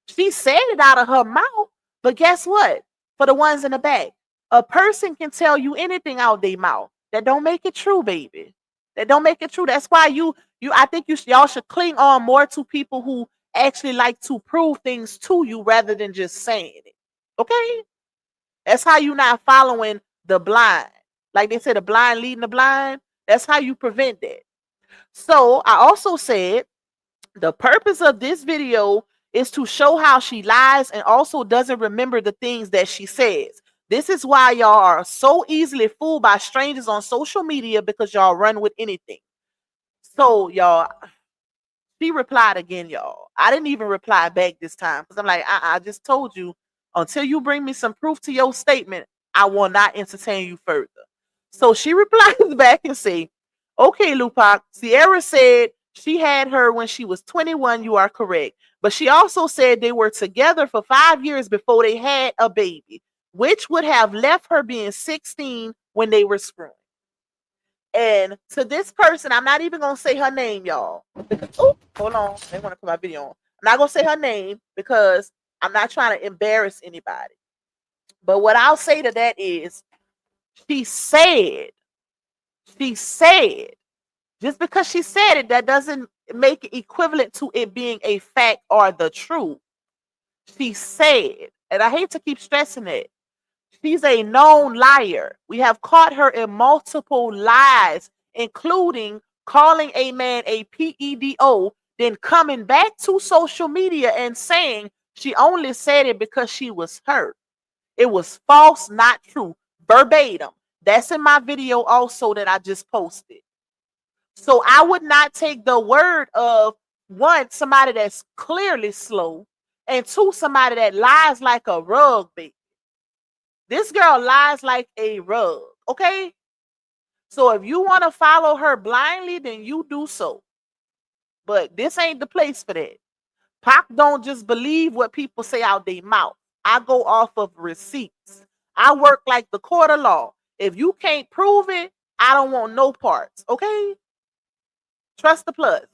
She said it out of her mouth, but guess what? For the ones in the back, a person can tell you anything out their mouth. That don't make it true, baby. That don't make it true. That's why I think y'all should cling on more to people who actually like to prove things to you rather than just saying it. Okay? That's how you not following the blind. Like they said, the blind leading the blind. That's how you prevent that. So I also said the purpose of this video is to show how she lies and also doesn't remember the things that she says. This is why y'all are so easily fooled by strangers on social media, because y'all run with anything. So y'all, she replied again, y'all. I didn't even reply back this time because I'm like, I just told you, until you bring me some proof to your statement, I will not entertain you further. So she replies back and say, okay, Lupac, Sierra said she had her when she was 21. You are correct. But she also said they were together for 5 years before they had a baby, which would have left her being 16 when they were screwing. And to this person, I'm not even going to say her name, y'all. Oh, hold on. They want to put my video on. I'm not going to say her name because I'm not trying to embarrass anybody. But what I'll say to that is, she said, just because she said it, that doesn't make it equivalent to it being a fact or the truth. She said, and I hate to keep stressing it, she's a known liar. We have caught her in multiple lies, including calling a man a PEDO, then coming back to social media and saying she only said it because she was hurt. It was false, not true. Verbatim. That's in my video also that I just posted. So I would not take the word of, one, somebody that's clearly slow, and two, somebody that lies like a rug baby. This girl lies like a rug, okay? So if you want to follow her blindly, then you do so. But this ain't the place for that. Pac don't just believe what people say out their mouth. I go off of receipts. I work like the court of law. If you can't prove it, I don't want no parts, okay? Trust the plus.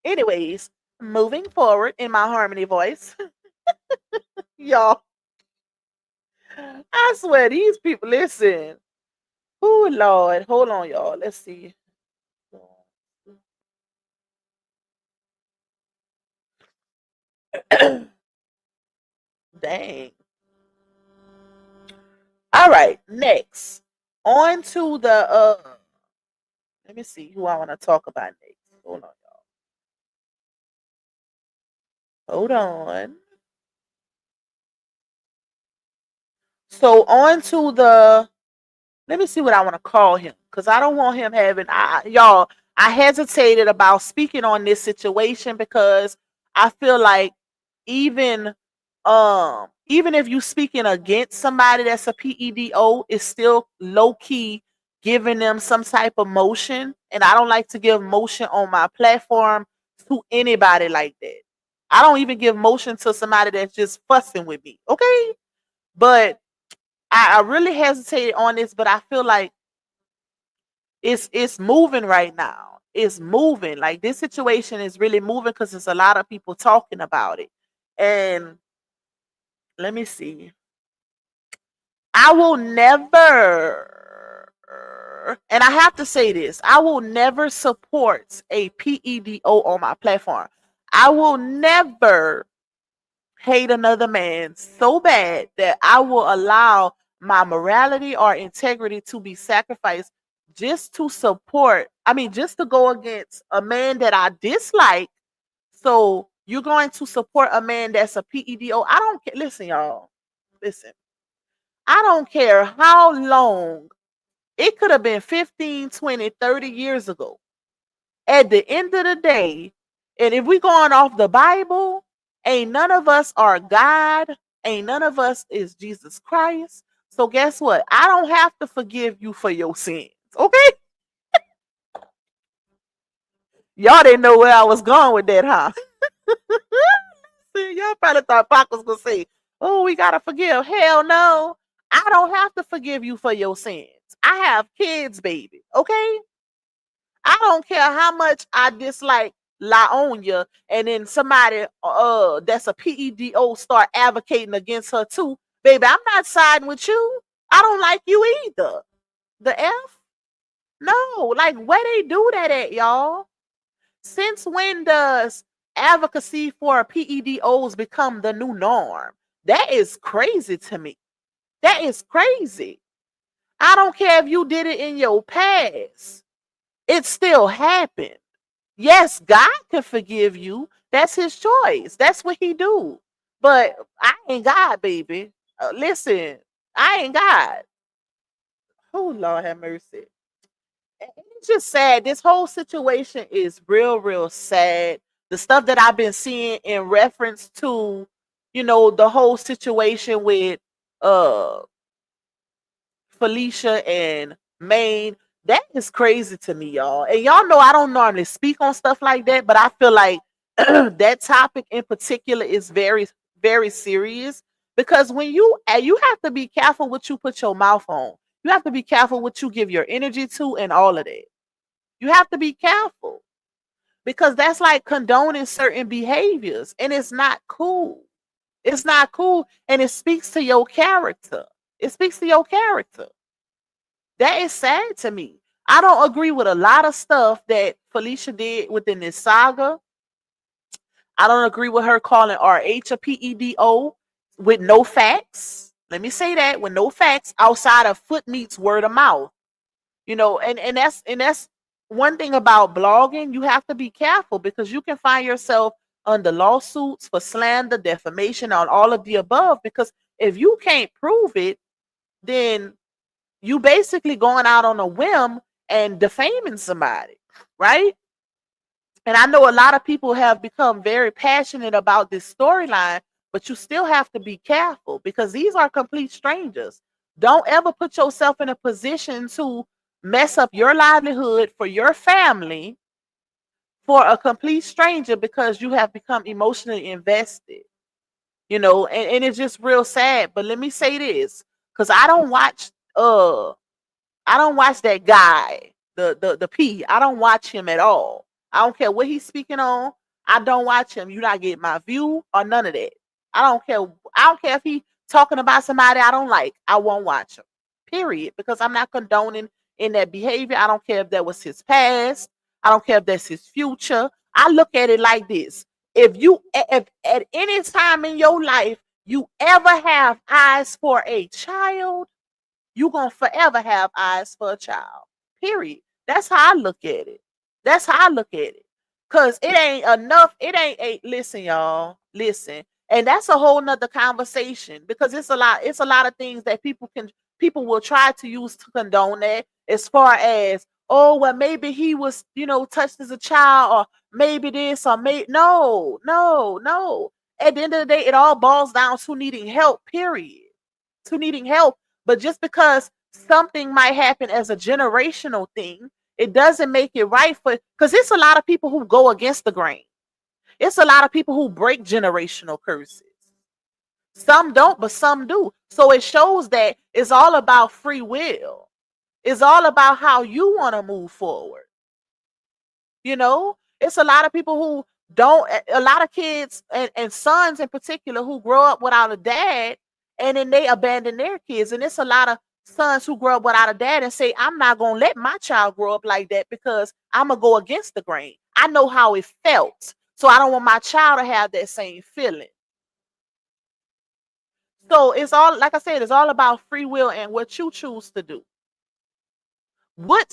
Anyways, moving forward in my harmony voice. Y'all, I swear these people, listen. Oh, Lord. Hold on, y'all. Let's see. Dang. All right, next. On to the let me see who I want to talk about next. Hold on, y'all. Hold on. So on to the, let me see what I want to call him, because I don't want him having, y'all, I hesitated about speaking on this situation because I feel like even if you speaking against somebody that's a PEDO, it's still low key giving them some type of motion, and I don't like to give motion on my platform to anybody like that. I don't even give motion to somebody that's just fussing with me, okay? But I really hesitated on this, but I feel like it's moving right now. It's moving. Like, this situation is really moving because there's a lot of people talking about it. And let me see. I will never, and I have to say this, I will never support a PEDO on my platform. I will never hate another man so bad that I will allow my morality or integrity to be sacrificed just to support, just to go against a man that I dislike. So you're going to support a man that's a PEDO. I don't care. Listen, y'all. Listen. I don't care how long. It could have been 15, 20, 30 years ago. At the end of the day, and if we going off the Bible, ain't none of us are God. Ain't none of us is Jesus Christ. So guess what? I don't have to forgive you for your sins. Okay? Y'all didn't know where I was going with that, huh? Y'all probably thought Pac was going to say, oh, we got to forgive. Hell no. I don't have to forgive you for your sins. I have kids, baby. Okay? I don't care how much I dislike Laona, and then somebody that's a PEDO start advocating against her too. Baby, I'm not siding with you. I don't like you either. The F? No. Like, where they do that at, y'all? Since when does advocacy for PEDOs become the new norm? That is crazy to me. That is crazy. I don't care if you did it in your past. It still happened. Yes, God can forgive you. That's his choice. That's what he do. But I ain't God, baby. Listen, I ain't God. Oh, Lord have mercy. And it's just sad. This whole situation is real, real sad. The stuff that I've been seeing in reference to, the whole situation with uh Felicia and Maine, that is crazy to me, y'all. And y'all know I don't normally speak on stuff like that, but I feel like that topic in particular is very, very serious, because when you have to be careful what you put your mouth on. You have to be careful what you give your energy to and all of that. You have to be careful, because that's like condoning certain behaviors, and it's not cool. It's not cool, and it speaks to your character. It speaks to your character. That is sad to me. I don't agree with a lot of stuff that Felicia did within this saga. I don't agree with her calling RH a PEDO with no facts. Let me say that, with no facts outside of foot meets word of mouth. And that's one thing about blogging. You have to be careful, because you can find yourself under lawsuits for slander, defamation, on all of the above. Because if you can't prove it, then you basically going out on a whim and defaming somebody, right? And I know a lot of people have become very passionate about this storyline, but you still have to be careful, because these are complete strangers. Don't ever put yourself in a position to mess up your livelihood for your family for a complete stranger, because you have become emotionally invested. And it's just real sad. But let me say this, because I don't watch that guy, the P. I don't watch him at all. I don't care what he's speaking on. I don't watch him. You're not getting my view or none of that. I don't care. I don't care if he talking about somebody I don't like. I won't watch him. Period. Because I'm not condoning in that behavior. I don't care if that was his past. I don't care if that's his future. I look at it like this. If at any time in your life you ever have eyes for a child, you're going to forever have eyes for a child. Period. That's how I look at it. That's how I look at it. Because it ain't enough. Listen, y'all. Listen. And that's a whole nother conversation, because it's a lot of things that people will try to use to condone that, as far as, oh, well, maybe he was, touched as a child, or maybe this, or maybe no. At the end of the day, it all boils down to needing help, period. To needing help. But just because something might happen as a generational thing, it doesn't make it right because it's a lot of people who go against the grain. It's a lot of people who break generational curses. Some don't, but some do. So it shows that it's all about free will. It's all about how you want to move forward. It's a lot of people who don't, a lot of kids and sons in particular, who grow up without a dad, and then they abandon their kids. And it's a lot of sons who grow up without a dad and say, I'm not going to let my child grow up like that, because I'm going to go against the grain. I know how it felt So I don't want my child to have that same feeling. So it's all, like I said, it's all about free will and what you choose to do.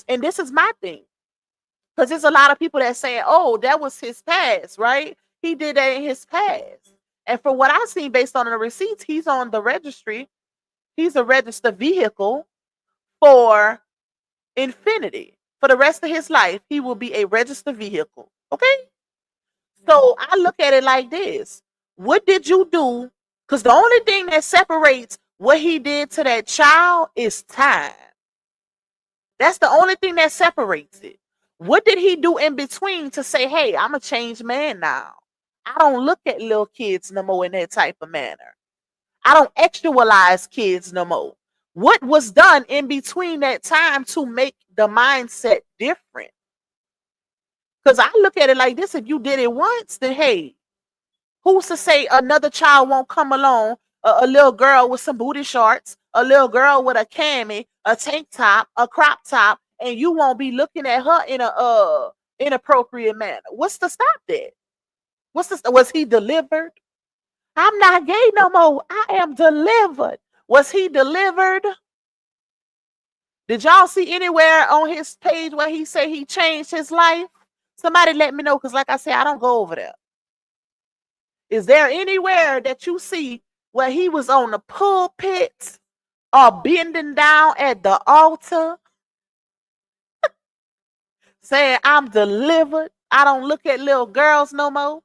And this is my thing, because there's a lot of people that say, oh, that was his past, right? He did that in his past. And from what I've seen based on the receipts, he's on the registry. He's a registered vehicle for infinity. For the rest of his life, he will be a registered vehicle. Okay? So I look at it like this. What did you do? Because the only thing that separates what he did to that child is time. That's the only thing that separates it. What did he do in between to say, hey, I'm a changed man now? I don't look at little kids no more in that type of manner. I don't actualize kids no more. What was done in between that time to make the mindset different? Because I look at it like this. If you did it once, then hey, who's to say another child won't come along? A little girl with some booty shorts, a little girl with a cami, a tank top, a crop top, and you won't be looking at her in a inappropriate manner. What's to stop that? Was he delivered? I'm not gay no more. I am delivered. Was he delivered? Did y'all see anywhere on his page where he said he changed his life? Somebody let me know, because like I said, I don't go over there. Is there anywhere that you see where he was on the pulpit or bending down at the altar saying, I'm delivered, I don't look at little girls no more?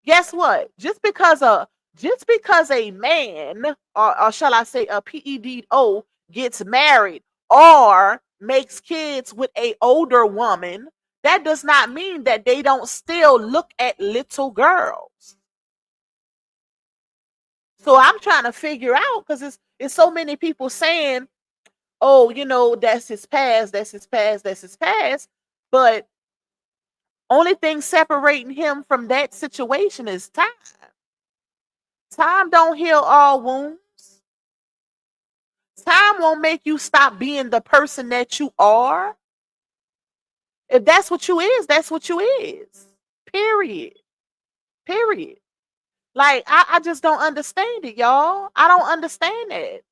Guess what? Just because a man, or shall I say a PEDO, gets married or makes kids with a older woman, that does not mean that they don't still look at little girls. So I'm trying to figure out, because it's so many people saying, oh, that's his past, that's his past, that's his past. But only thing separating him from that situation is time. Time don't heal all wounds. Time won't make you stop being the person that you are. If that's what you is, that's what you is. Period. Period. Like, I just don't understand it, y'all. I don't understand it.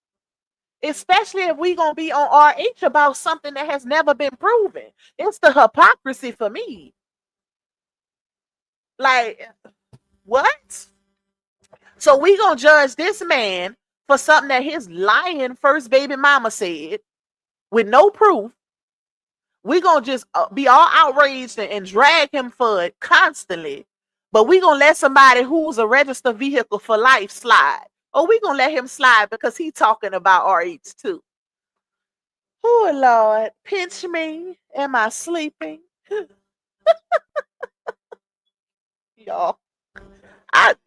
Especially if we gonna be on RH about something that has never been proven. It's the hypocrisy for me. Like, what? So we gonna judge this man for something that his lying first baby mama said with no proof. We gonna just be all outraged and drag him for it constantly. But we gonna let somebody who's a registered vehicle for life slide. Or we gonna let him slide because he talking about RH too. Oh Lord, pinch me. Am I sleeping? Y'all.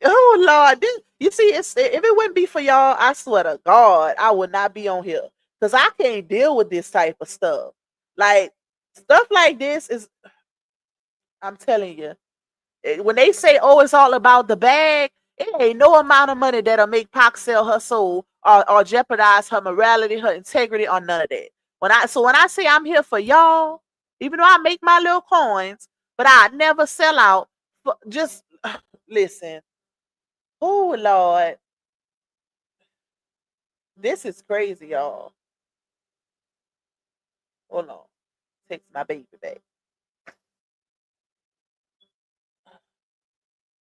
Oh Lord, you see, if it wouldn't be for y'all, I swear to God, I would not be on here. Because I can't deal with this type of stuff. Like, stuff like this is, I'm telling you, when they say, oh, it's all about the bag, it ain't no amount of money that'll make Pac sell her soul or jeopardize her morality, her integrity, or none of that. When I say I'm here for y'all, even though I make my little coins, but I never sell out. Just listen. Oh Lord, this is crazy, y'all. Hold on, takes my baby back.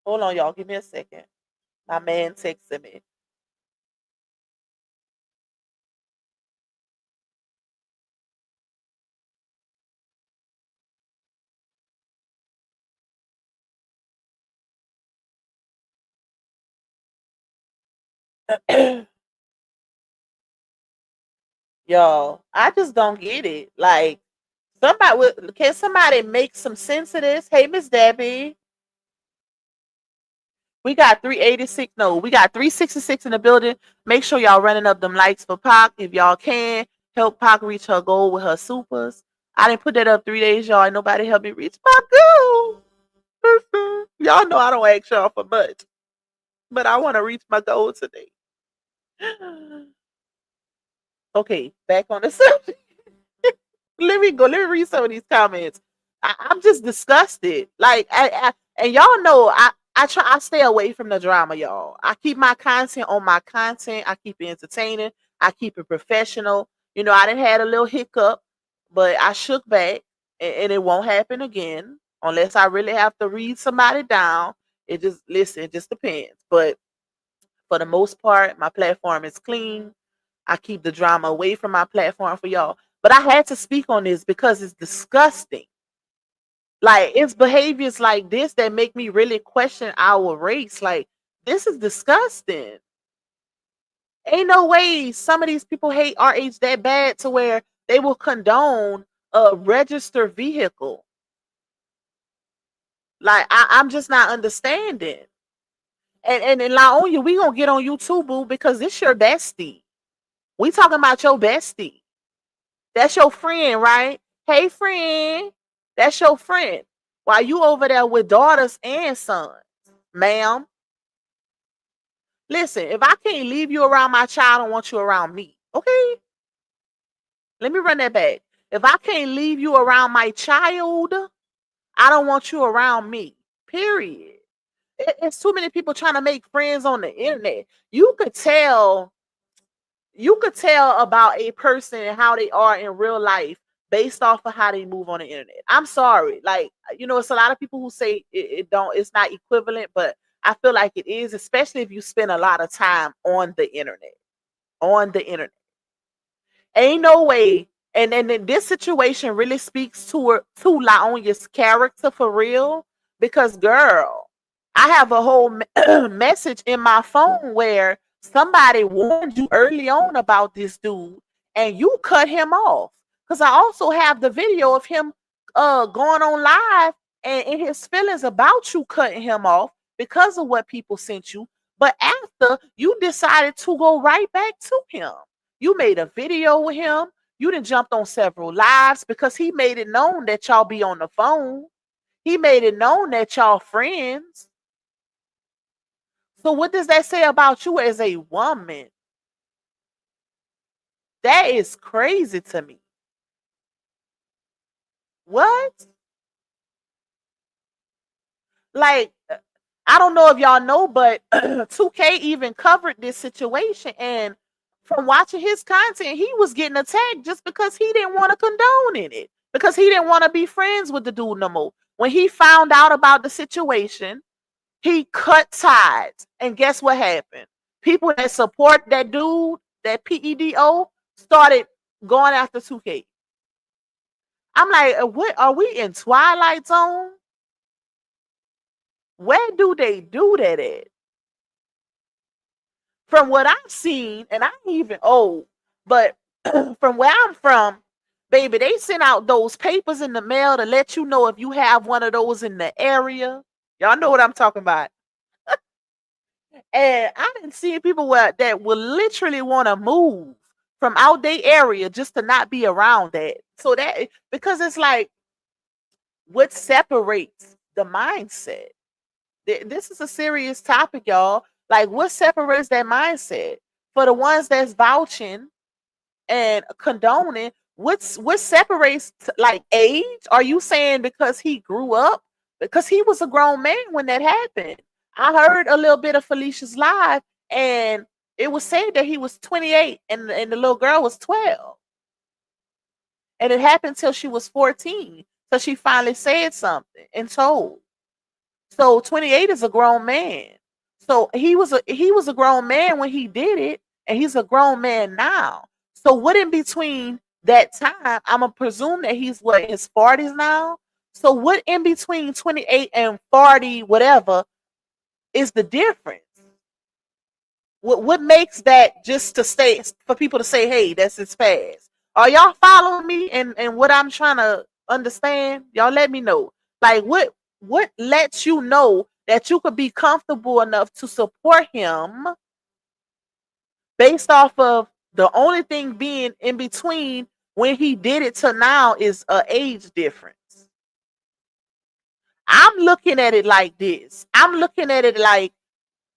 Hold on, y'all. Give me a second. My man texted me. Y'all, I just don't get it. Like, can somebody make some sense of this? Hey, Miss Debbie. We got 386. No, we got 366 in the building. Make sure y'all running up them likes for Pac. If y'all can, help Pac reach her goal with her supers. I didn't put that up 3 days, y'all. Ain't nobody help me reach my goal. Y'all know I don't ask y'all for much. But I want to reach my goal today. Okay, back on the subject. Let me read some of these comments. I'm just disgusted. Like, And y'all know I stay away from the drama, y'all. I keep my content on my content. I keep it entertaining. I keep it professional. You know, I done had a little hiccup, but I shook back, and it won't happen again unless I really have to read somebody down. It just listen, it just depends. But for the most part, my platform is clean. I keep the drama away from my platform for y'all. But I had to speak on this because it's disgusting. Like, it's behaviors like this that make me really question our race. Like, this is disgusting. Ain't no way some of these people hate our age that bad to where they will condone a registered vehicle. Like, I'm just not understanding. And Laona, we gonna get on YouTube, boo, because this your bestie. We talking about your bestie. That's your friend, right? Hey, friend. That's your friend. While you over there with daughters and sons, ma'am. Listen, if I can't leave you around my child, I don't want you around me. Okay? Let me run that back. If I can't leave you around my child, I don't want you around me. Period. It's too many people trying to make friends on the internet. You could tell about a person and how they are in real life based off of how they move on the internet. I'm sorry. Like, you know, it's a lot of people who say it's not equivalent, but I feel like it is, especially if you spend a lot of time on the internet. On the internet. Ain't no way. And then this situation really speaks to Laonia's character for real. Because, girl, I have a whole message in my phone where somebody warned you early on about this dude and you cut him off. Because I also have the video of him going on live and in his feelings about you cutting him off because of what people sent you. But after, you decided to go right back to him. You made a video with him. You done jumped on several lives because he made it known that y'all be on the phone. He made it known that y'all friends. So what does that say about you as a woman? That is crazy to me. What? Like, I don't know if y'all know, but 2K even covered this situation. And from watching his content, he was getting attacked just because he didn't want to condone in it. Because he didn't want to be friends with the dude no more. When he found out about the situation, he cut ties. And guess what happened? People that support that dude, that PEDO, started going after 2K. I'm like, what are we in Twilight Zone? Where do they do that at? From what I've seen, and I ain't even old, but from where I'm from, baby, they send out those papers in the mail to let you know if you have one of those in the area. Y'all know what I'm talking about. And I didn't see people that will literally want to move from out their area just to not be around that. So that, because it's like, what separates the mindset? This is a serious topic, y'all. Like, what separates that mindset? For the ones that's vouching and condoning, what separates, like, age? Are you saying because he grew up? Because he was a grown man when that happened. I heard a little bit of Felicia's live, and it was said that he was 28 and the little girl was 12. And it happened till she was 14. So she finally said something and told. So 28 is a grown man. So he was a grown man when he did it, and he's a grown man now. So what in between that time? I'm gonna presume that he's in his 40s now. So what in between 28 and 40, whatever, is the difference? What makes that just to stay for people to say, hey, that's his past? Are y'all following me and what I'm trying to understand? Y'all let me know. Like, what lets you know that you could be comfortable enough to support him based off of the only thing being in between when he did it to now is a age difference? I'm looking at it like this. I'm looking at it like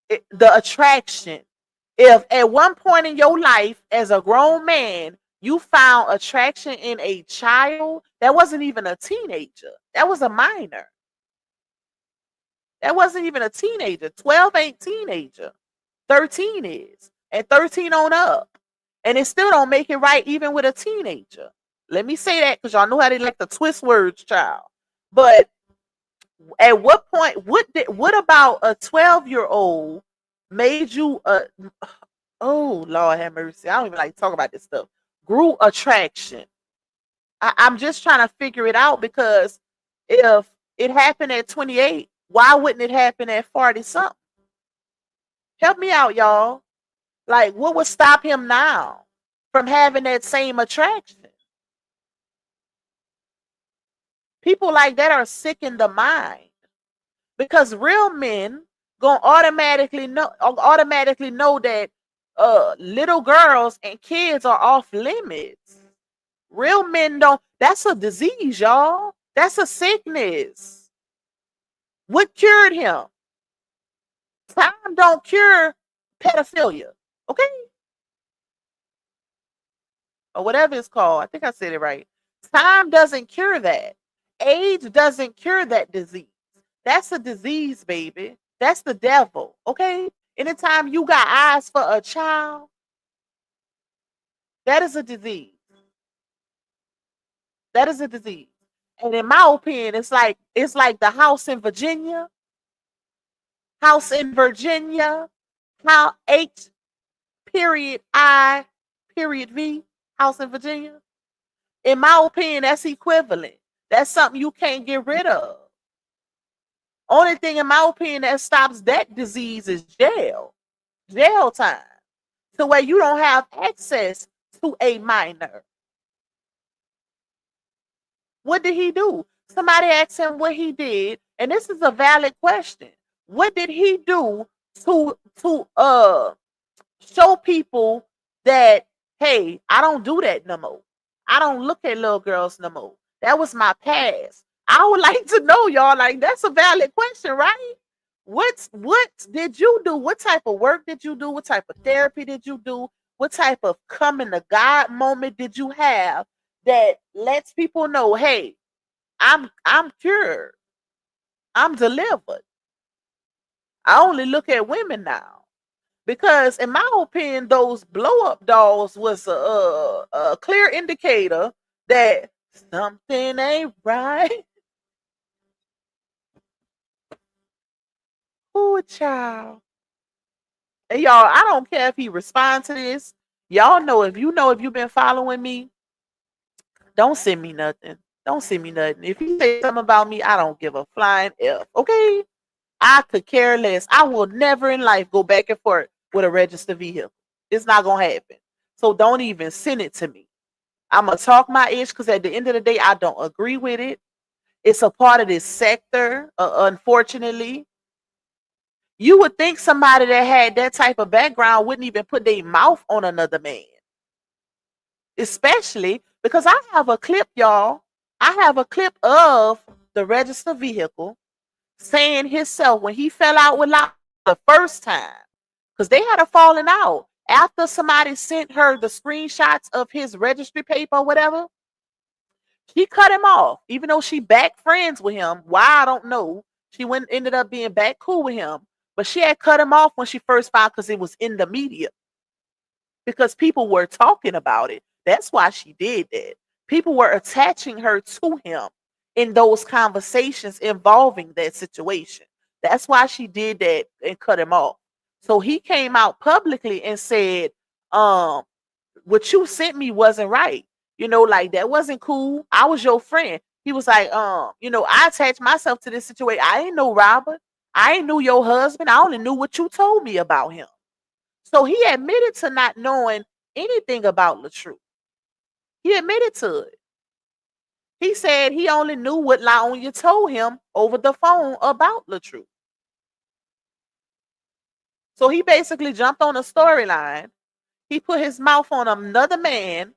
the attraction. If at one point in your life as a grown man, you found attraction in a child that wasn't even a teenager, that was a minor. That wasn't even a teenager. 12 ain't teenager. 13 is. And 13 on up. And it still don't make it right even with a teenager. Let me say that because y'all know how they like to twist words, child. But at what point, what about a 12-year-old made you oh Lord have mercy. I don't even like to talk about this stuff. Grew attraction. I'm just trying to figure it out because if it happened at 28, why wouldn't it happen at 40 something? Help me out, y'all. Like, what would stop him now from having that same attraction? People like that are sick in the mind because real men gonna automatically know that little girls and kids are off limits. Real men don't. That's a disease, y'all. That's a sickness. What cured him? Time don't cure pedophilia, okay? Or whatever it's called. I think I said it right. Time doesn't cure that. Age doesn't cure that disease. That's a disease, baby. That's the devil, okay? Anytime you got eyes for a child, that is a disease. That is a disease. And in my opinion, it's like the house in Virginia. House in Virginia. How H period I period V. House in Virginia. In my opinion, that's equivalent. That's something you can't get rid of. Only thing, in my opinion, that stops that disease is jail time, to where you don't have access to a minor. What did he do? Somebody asked him what he did, and this is a valid question. What did he do to show people that, hey, I don't do that no more? I don't look at little girls no more. That was my past. I would like to know, y'all. Like, that's a valid question, right? What did you do? What type of work did you do? What type of therapy did you do? What type of coming to God moment did you have that lets people know, hey, I'm cured. I'm delivered. I only look at women now. Because in my opinion, those blow-up dolls was a clear indicator that something ain't right. Ooh, child. And y'all, I don't care if he responds to this. Y'all know if you've been following me, don't send me nothing. Don't send me nothing. If you say something about me, I don't give a flying F. Okay? I could care less. I will never in life go back and forth with a registered vehicle. It's not gonna happen. So don't even send it to me. I'm gonna talk my ish because at the end of the day, I don't agree with it. It's a part of this sector, unfortunately. You would think somebody that had that type of background wouldn't even put their mouth on another man. Especially because I have a clip, y'all. I have a clip of the registered vehicle saying himself when he fell out with Laona the first time. Because they had a falling out. After somebody sent her the screenshots of his registry paper or whatever, she cut him off. Even though she back friends with him. Why, I don't know. She ended up being back cool with him. But she had cut him off when she first found, because it was in the media. Because people were talking about it. That's why she did that. People were attaching her to him in those conversations involving that situation. That's why she did that and cut him off. So he came out publicly and said, what you sent me wasn't right. Like, that wasn't cool. I was your friend. He was like, I attached myself to this situation. I ain't no robber. I ain't knew your husband. I only knew what you told me about him. So he admitted to not knowing anything about LaTruth. He admitted to it. He said he only knew what Laona told him over the phone about LaTruth. So he basically jumped on a storyline. He put his mouth on another man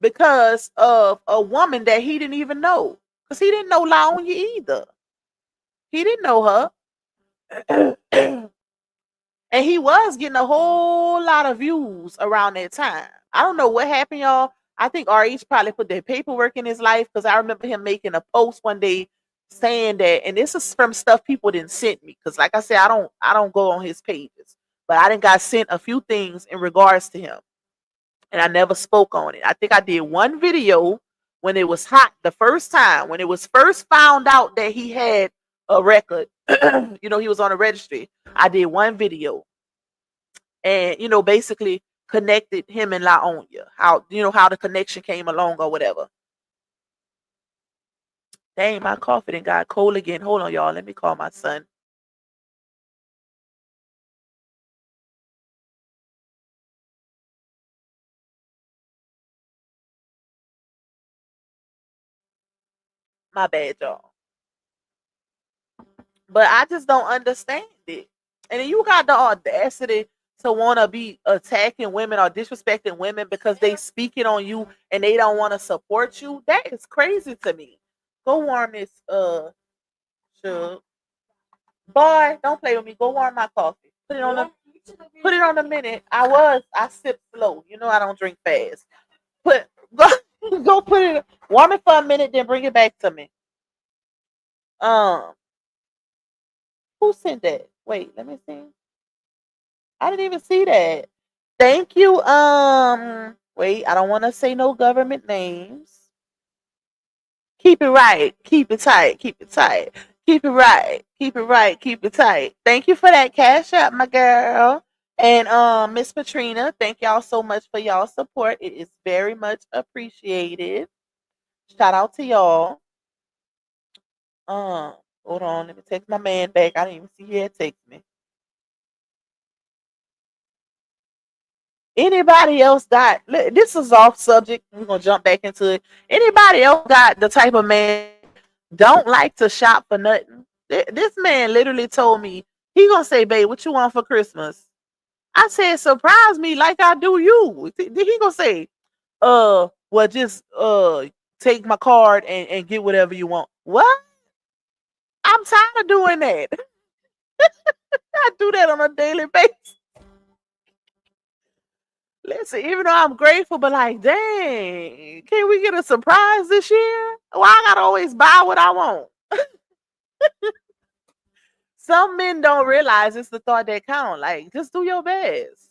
because of a woman that he didn't even know. Because he didn't know Laona either. He didn't know her. And he was getting a whole lot of views around that time. I don't know what happened, y'all. I think RH probably put their paperwork in his life, because I remember him making a post one day saying that, and this is from stuff people didn't send me, because like I said, I don't go on his pages, but I didn't got sent a few things in regards to him, and I never spoke on it. I think I did one video when it was hot the first time, when it was first found out that he had a record. He was on a registry. I did one video, and basically connected him and Laona, how the connection came along or whatever. Dang, my coffee done got cold again. Hold on, y'all. Let me call my son. My bad, y'all. But I just don't understand it. And then you got the audacity to want to be attacking women or disrespecting women because they speaking on you and they don't want to support you. That is crazy to me. Go warm this Suge. Boy, don't play with me. Go warm my coffee. Put it on a minute. I sip slow. I don't drink fast. Go put it, warm it for a minute, then bring it back to me. Who sent that? Wait, let me see. I didn't even see that. Thank you. Wait, I don't want to say no government names. Keep it right. Keep it tight. Keep it tight. Keep it right. Keep it right. Keep it tight. Thank you for that cash app, my girl. And Miss Patrina, thank y'all so much for y'all support. It is very much appreciated. Shout out to y'all. Hold on, let me text my man back. I didn't even see he had text me. Anybody else got, this is off subject, we're gonna jump back into it. Anybody else got the type of man don't like to shop for nothing? This man literally told me he gonna say, babe, what you want for Christmas? I said, surprise me like I do you. He gonna say, well, just take my card and get whatever you want. What? I'm tired of doing that. I do that on a daily basis. Listen, even though I'm grateful, but like, dang, can we get a surprise this year? Well, I gotta always buy what I want. Some men don't realize it's the thought that count. Like, just do your best.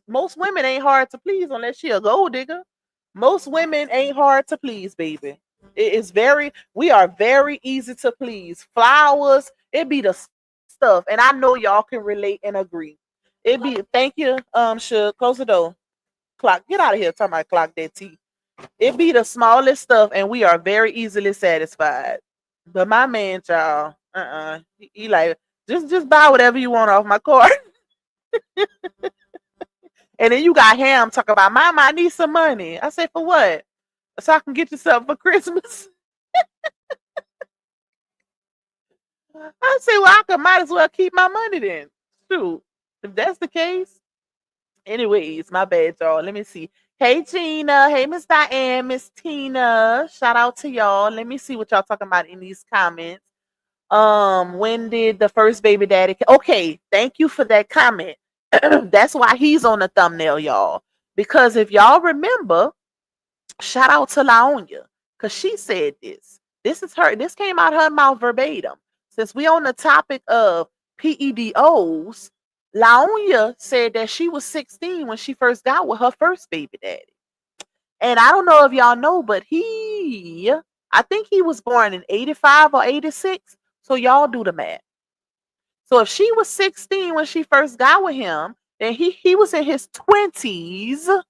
Most women ain't hard to please unless she a gold digger. Most women ain't hard to please, baby. We are very easy to please. Flowers, it be the stuff. And I know y'all can relate and agree. Thank you, Suge. Close the door. Clock, get out of here. Talking about clock that tea. It be the smallest stuff, and we are very easily satisfied. But my man, y'all, he like, just buy whatever you want off my card. And then you got him talking about, Mama, I need some money. I said, for what? So I can get you something for Christmas. I said, well, might as well keep my money then. Shoot, if that's the case. Anyways, my bad, y'all. Let me see. Hey, Gina. Hey, Miss Diane, Miss Tina. Shout out to y'all. Let me see what y'all talking about in these comments. When did the first baby daddy? Okay, thank you for that comment. That's why he's on the thumbnail, y'all. Because if y'all remember, shout out to Laona, because she said this. This came out her mouth verbatim. Since we on the topic of PEDOs, Laona said that she was 16 when she first got with her first baby daddy. And I don't know if y'all know, but I think he was born in 85 or 86. So y'all do the math. So if she was 16 when she first got with him, then he was in his 20s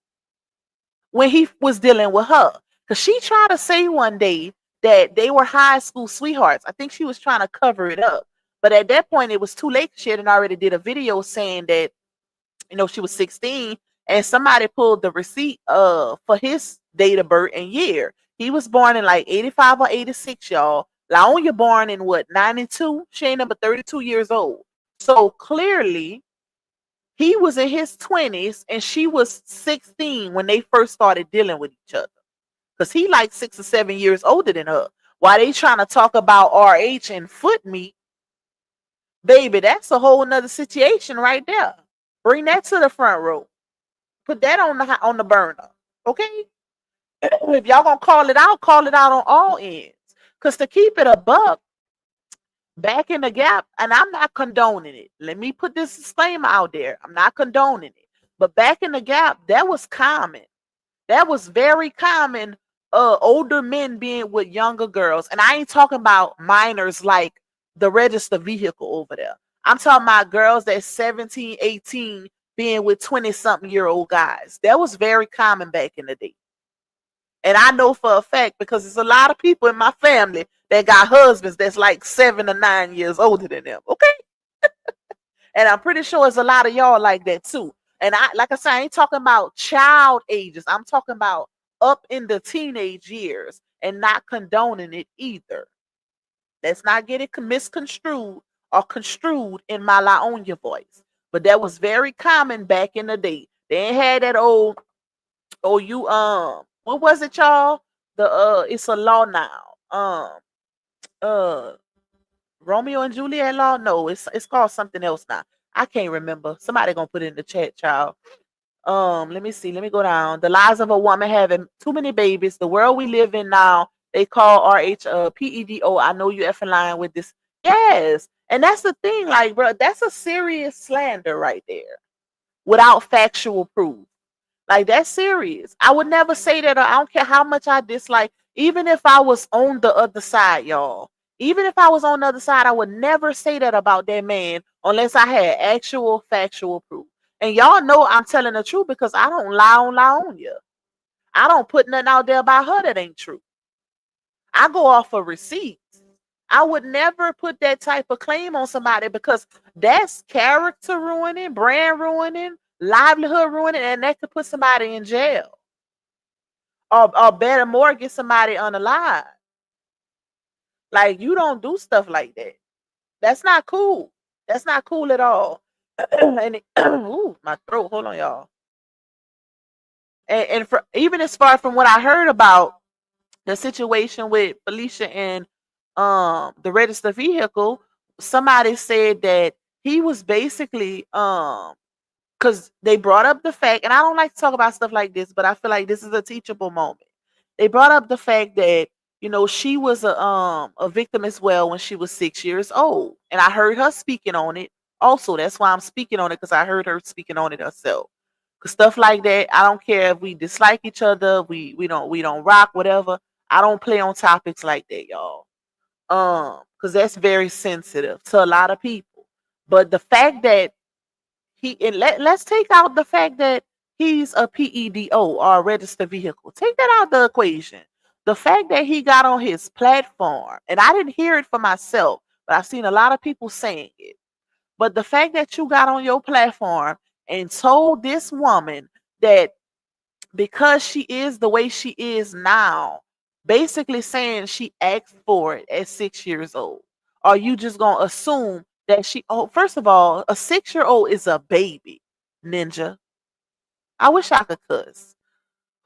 when he was dealing with her. Because she tried to say one day that they were high school sweethearts. I think she was trying to cover it up. But at that point, it was too late. She had already did a video saying that, she was 16. And somebody pulled the receipt for his date of birth and year. He was born in like 85 or 86, y'all. Laona born in what, 92? She ain't number 32 years old. So clearly, he was in his 20s and she was 16 when they first started dealing with each other. Because he like 6 or 7 years older than her. While they trying to talk about RH and foot meat, baby, that's a whole nother situation right there. Bring that to the front row. Put that on the burner. Okay? If y'all gonna call it out on all ends. Because to keep it a buck, back in the gap, and I'm not condoning it. Let me put this disclaimer out there. I'm not condoning it. But back in the gap, that was common. That was very common. Older men being with younger girls. And I ain't talking about minors like the register vehicle over there. I'm talking about girls that's 17, 18 being with 20-something-year-old guys. That was very common back in the day. And I know for a fact because there's a lot of people in my family that got husbands that's like 7 or 9 years older than them. Okay. And I'm pretty sure there's a lot of y'all like that too. And like I said, I ain't talking about child ages. I'm talking about up in the teenage years and not condoning it either. Let's not get it misconstrued or construed in my Laona voice. But that was very common back in the day. They ain't had that old, what was it, y'all? It's a law now. Romeo and Juliet law? No, it's called something else now. I can't remember. Somebody gonna put it in the chat, child. Let me see. Let me go down. The lives of a woman having too many babies. The world we live in now, they call pedo. I know you effing lying with this. Yes. And that's the thing, like, bro, that's a serious slander right there without factual proof. Like, that's serious. I would never say that. I don't care how much I dislike. Even if I was on the other side, y'all. Even if I was on the other side, I would never say that about that man unless I had actual factual proof. And y'all know I'm telling the truth because I don't lie on you. I don't put nothing out there about her that ain't true. I go off of receipts. I would never put that type of claim on somebody because that's character ruining, brand ruining, livelihood ruining, and that could put somebody in jail. Or better more, get somebody unalive. Like, you don't do stuff like that. That's not cool. That's not cool at all. And ooh, my throat. Hold on, y'all. And for even as far from what I heard about the situation with Felicia and the registered vehicle, somebody said that he was basically because they brought up the fact, and I don't like to talk about stuff like this, but I feel like this is a teachable moment. They brought up the fact that, you know, she was a victim as well when she was 6 years old, and I heard her speaking on it. Also, that's why I'm speaking on it because I heard her speaking on it herself. Cause stuff like that, I don't care if we dislike each other, we don't rock, whatever. I don't play on topics like that, y'all. Because that's very sensitive to a lot of people. But the fact that let's take out the fact that he's a PEDO or a registered vehicle. Take that out of the equation. The fact that he got on his platform, and I didn't hear it for myself, but I've seen a lot of people saying it. But the fact that you got on your platform and told this woman that because she is the way she is now, basically saying she asked for it at 6 years old, are you just gonna assume that first of all, a 6-year-old is a baby, ninja. I wish I could cuss.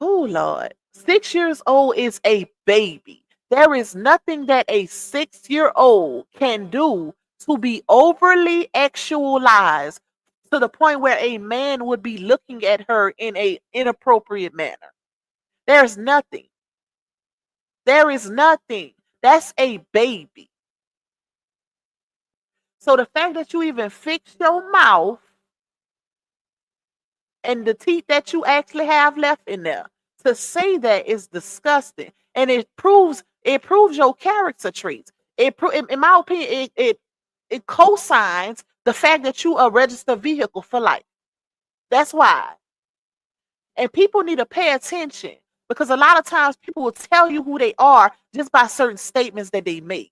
Oh Lord. 6 years old is a baby. There is nothing that a 6-year-old can do to be overly actualized to the point where a man would be looking at her in an inappropriate manner. There's nothing. There is nothing. That's a baby. So the fact that you even fix your mouth and the teeth that you actually have left in there to say that is disgusting. And it proves your character traits. In my opinion, it co-signs the fact that you are a registered vehicle for life. That's why. And people need to pay attention because a lot of times people will tell you who they are just by certain statements that they make.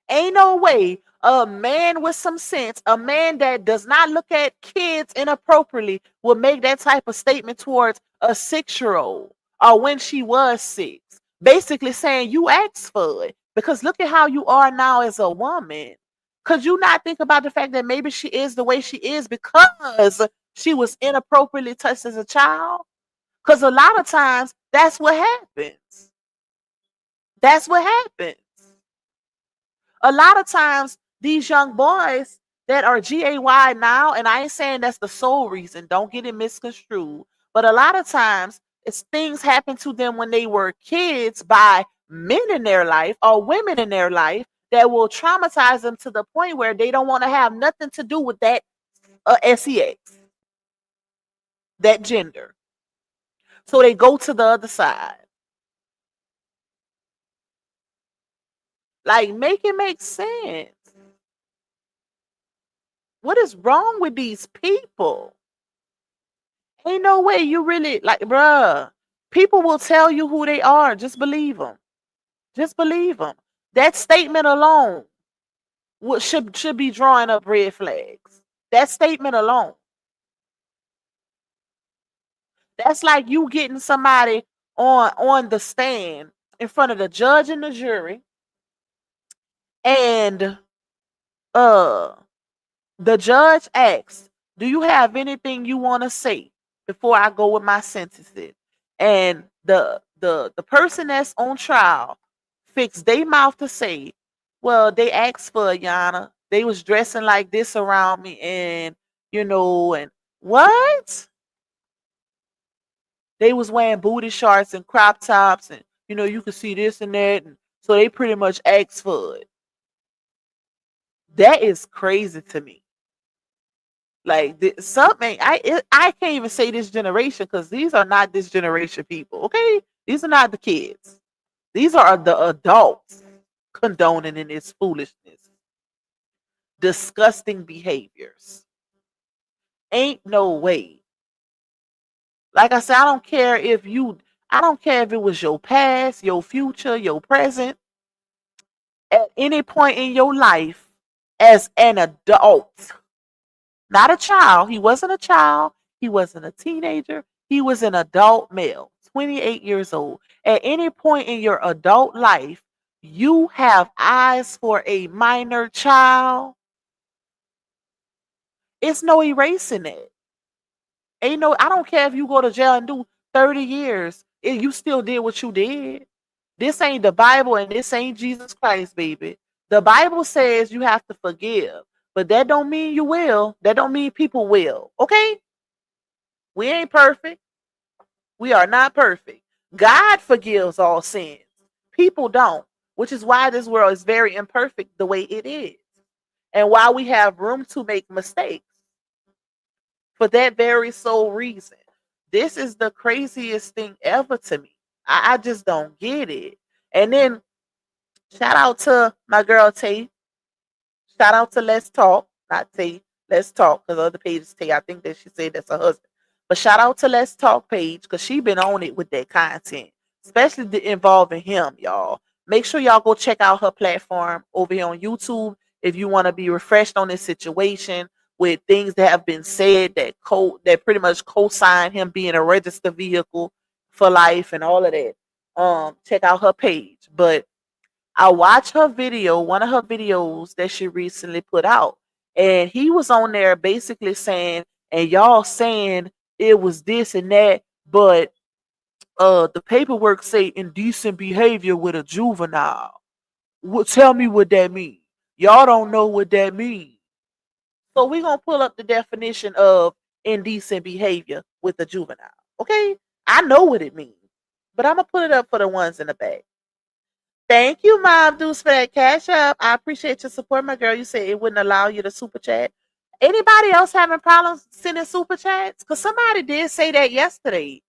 Ain't no way a man with some sense, a man that does not look at kids inappropriately, will make that type of statement towards a 6-year-old or when she was 6. Basically saying you asked for it because look at how you are now as a woman. Could you not think about the fact that maybe she is the way she is because she was inappropriately touched as a child? Because a lot of times that's what happens. That's what happens. A lot of times these young boys that are GAY now, and I ain't saying that's the sole reason, don't get it misconstrued, but a lot of times it's things happen to them when they were kids by men in their life or women in their life that will traumatize them to the point where they don't want to have nothing to do with that sex, that gender. So they go to the other side. Like, make it make sense. What is wrong with these people? Ain't no way you really, like, bruh. People will tell you who they are. Just believe them. Just believe them. That statement alone should be drawing up red flags. That statement alone. That's like you getting somebody on the stand in front of the judge and the jury, and uh the judge asks, "Do you have anything you want to say before I go with my sentences?" And the person that's on trial fix their mouth to say, "Well, they asked for it, Yana. They was dressing like this around me, and and what? They was wearing booty shorts and crop tops, and you could see this and that, and so they pretty much asked for it." That is crazy to me. Like, something I can't even say this generation, because these are not this generation people. Okay, these are not the kids. These are the adults condoning in this foolishness, disgusting behaviors. Ain't no way. Like I said, I don't care if it was your past, your future, your present. At any point in your life, as an adult, not a child. He wasn't a child. He wasn't a teenager. He was an adult male, 28 years old. At any point in your adult life, you have eyes for a minor child. It's no erasing it. I don't care if you go to jail and do 30 years. If you still did what you did. This ain't the Bible and this ain't Jesus Christ, baby. The Bible says you have to forgive, but that don't mean you will. That don't mean people will. Okay? We ain't perfect. We are not perfect. God forgives all sins. People don't, which is why this world is very imperfect the way it is. And why we have room to make mistakes. For that very sole reason. This is the craziest thing ever to me. I just don't get it. And then shout out to my girl Tay. Shout out to Let's Talk. Not Tay. Let's Talk. Because the other page is Tay. I think that she said that's her husband. But shout out to Let's Talk page. Because she been on it with that content. Especially involving him, y'all. Make sure y'all go check out her platform over here on YouTube. If you want to be refreshed on this situation. With things that have been said that pretty much co-sign him being a registered vehicle for life and all of that. Check out her page. But I watched her video, one of her videos that she recently put out, and he was on there basically saying, and y'all saying it was this and that, but the paperwork say indecent behavior with a juvenile. Tell me what that means. Y'all don't know what that means. So we're going to pull up the definition of indecent behavior with a juvenile. Okay? I know what it means. But I'm going to put it up for the ones in the back. Thank you, Mom Deuce, for that cash up. I appreciate your support, my girl. You said it wouldn't allow you to super chat. Anybody else having problems sending super chats? Because somebody did say that yesterday.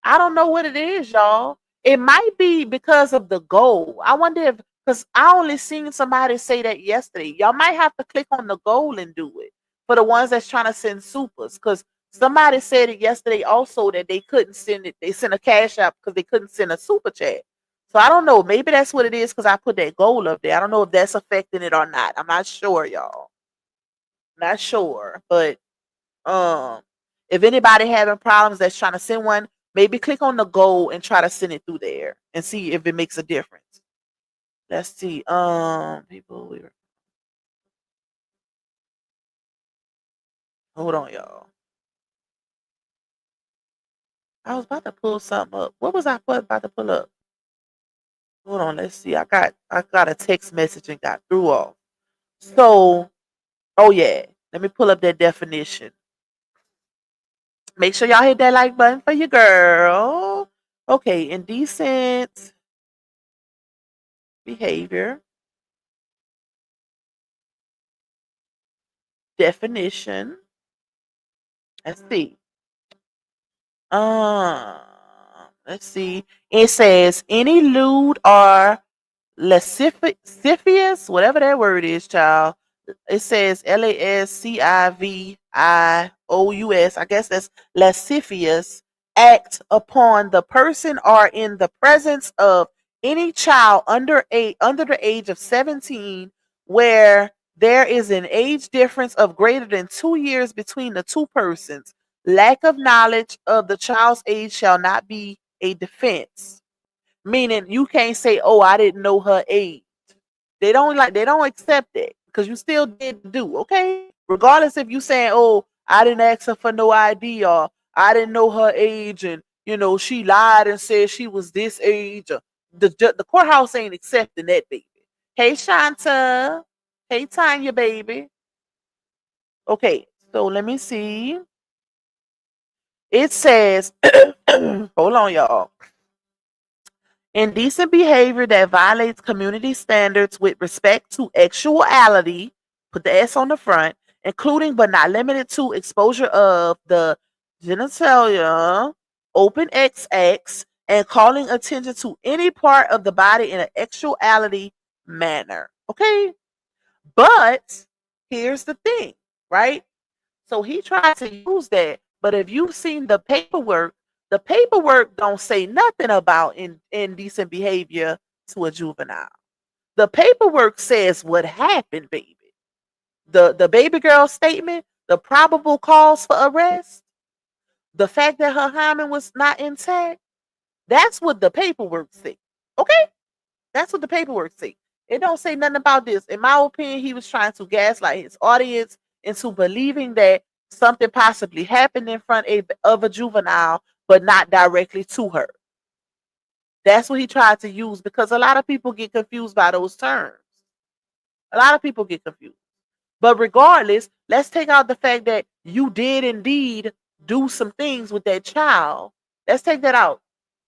I don't know what it is, y'all. It might be because of the goal. I wonder if, because I only seen somebody say that yesterday. Y'all might have to click on the goal and do it for the ones that's trying to send supers. Because somebody said it yesterday also that they couldn't send it. They sent a cash app because they couldn't send a super chat. So I don't know. Maybe that's what it is because I put that goal up there. I don't know if that's affecting it or not. I'm not sure, y'all. Not sure. But if anybody having problems that's trying to send one, maybe click on the goal and try to send it through there and see if it makes a difference. Let's see. People. Hold on, y'all. I was about to pull something up. What was I about to pull up? Hold on. Let's see. I got a text message and got through off. So, oh yeah. Let me pull up that definition. Make sure y'all hit that like button for your girl. Okay, indecent behavior. Definition. Let's see. Uh, let's see. It says any lewd or lascivious, whatever that word is, child. It says LASCIVIOUS. I guess that's lascivious act upon the person or in the presence of any child under the age of 17, where there is an age difference of greater than 2 years between the two persons. Lack of knowledge of the child's age shall not be a defense. Meaning you can't say, "Oh, I didn't know her age." They don't accept it because you still did do, okay? Regardless if you saying, "Oh, I didn't ask her for no ID," or "I didn't know her age," and she lied and said she was this age. Or the courthouse ain't accepting that, baby. Hey, Shanta. Hey, Tanya, baby. Okay, so let me see. It says, hold on, y'all. Indecent behavior that violates community standards with respect to sexuality, put the S on the front, including but not limited to exposure of the genitalia, open XX, and calling attention to any part of the body in an sexuality manner. Okay? But here's the thing, right? So he tried to use that, but if you've seen the paperwork don't say nothing about indecent behavior to a juvenile. The paperwork says what happened, baby. The baby girl statement, the probable cause for arrest, the fact that her hymen was not intact, that's what the paperwork says. Okay? That's what the paperwork says. It don't say nothing about this. In my opinion, he was trying to gaslight his audience into believing that something possibly happened in front of a juvenile, but not directly to her. That's what he tried to use because a lot of people get confused by those terms. A lot of people get confused. But regardless, let's take out the fact that you did indeed do some things with that child. Let's take that out.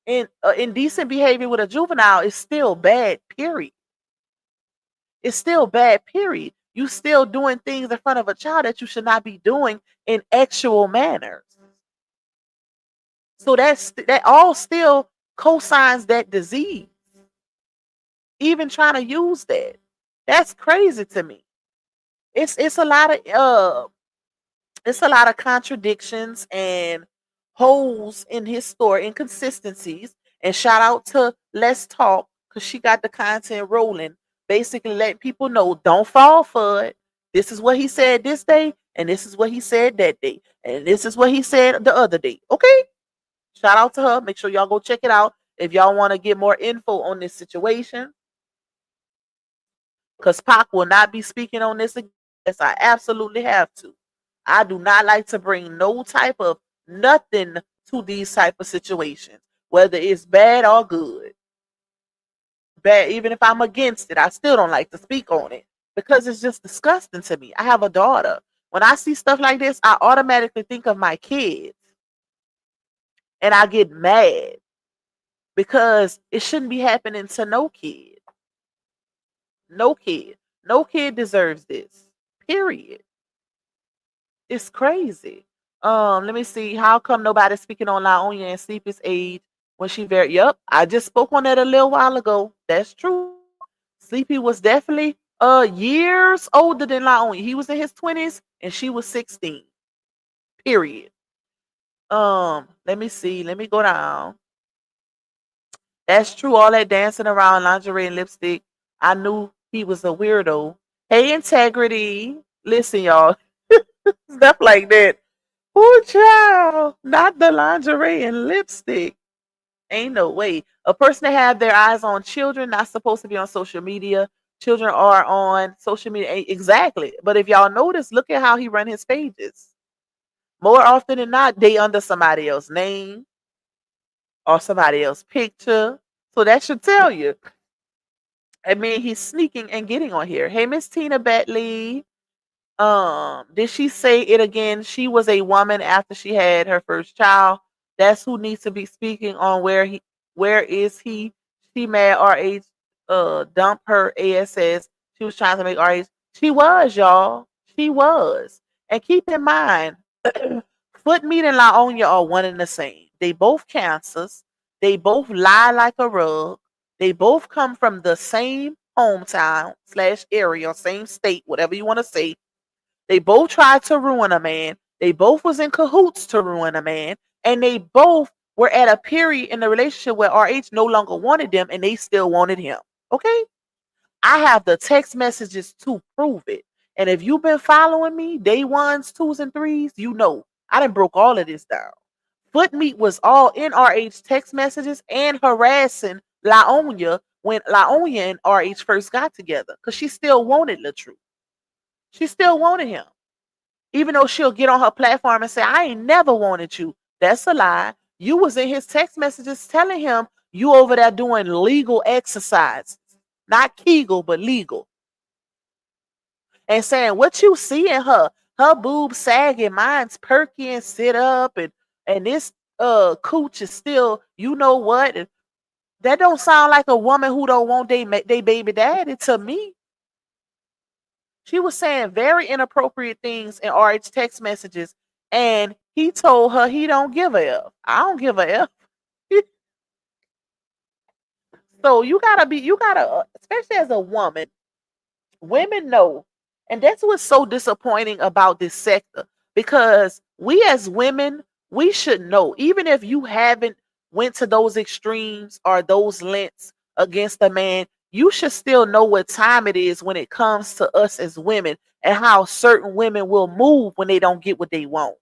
Indecent behavior with a juvenile is still bad, period. It's still bad, period. You still doing things in front of a child that you should not be doing in actual manners. So that all still cosigns that disease. Even trying to use that. That's crazy to me. It's a lot of contradictions and holes in his story, inconsistencies. And shout out to Let's Talk because she got the content rolling, basically letting people know don't fall for it. This is what he said this day, and this is what he said that day, and this is what he said the other day. Okay, shout out to her. Make sure y'all go check it out if y'all want to get more info on this situation. Because Pac will not be speaking on this again. Yes, I absolutely have to. I do not like to bring no type of nothing to these type of situations, whether it's bad or good. Bad, even if I'm against it, I still don't like to speak on it because it's just disgusting to me. I have a daughter. When I see stuff like this, I automatically think of my kids. And I get mad because it shouldn't be happening to no kid. No kid. No kid deserves this. Period. It's crazy. Let me see. How come nobody's speaking on Laona and Sleepy's age when she very yep. I just spoke on that a little while ago. That's true. Sleepy was definitely years older than Laona. He was in his 20s and she was 16. Period. Let me see. Let me go down. That's true. All that dancing around lingerie and lipstick. I knew he was a weirdo. Hey, Integrity. Listen, y'all. Stuff like that. Poor child. Not the lingerie and lipstick. Ain't no way. A person that have their eyes on children not supposed to be on social media. Children are on social media. Exactly. But if y'all notice, look at how he run his pages. More often than not, they under somebody else's name or somebody else's picture. So that should tell you. I mean, he's sneaking and getting on here. Hey, Miss Tina Batley. Did she say it again? She was a woman after she had her first child. That's who needs to be speaking on where is he? She mad our age. dump her ASS. She was trying to make RH. She was, y'all. She was. And keep in mind, Foot Meat and Laona are one and the same. They both cancers. They both lie like a rug. They both come from the same hometown / area, same state, whatever you want to say. They both tried to ruin a man. They both was in cahoots to ruin a man. And they both were at a period in the relationship where RH no longer wanted them and they still wanted him. Okay? I have the text messages to prove it. And if you've been following me, day ones, twos, and threes, you know I done broke all of this down. Foot Meat was all in RH text messages and harassing Laona when Laona and RH first got together because she still wanted LaTruth. She still wanted him. Even though she'll get on her platform and say, I ain't never wanted you. That's a lie. You was in his text messages telling him you over there doing legal exercises. Not Kegel, but legal. And saying what you see in her boobs sagging, mine's perky and sit up, and this cooch is still, you know what? And that don't sound like a woman who don't want they baby daddy to me. She was saying very inappropriate things in RH text messages, and he told her he don't give a F. I don't give a F. So you gotta, especially as a woman, women know, and that's what's so disappointing about this sector, because we as women, we should know, even if you haven't went to those extremes or those lengths against a man, you should still know what time it is when it comes to us as women and how certain women will move when they don't get what they want.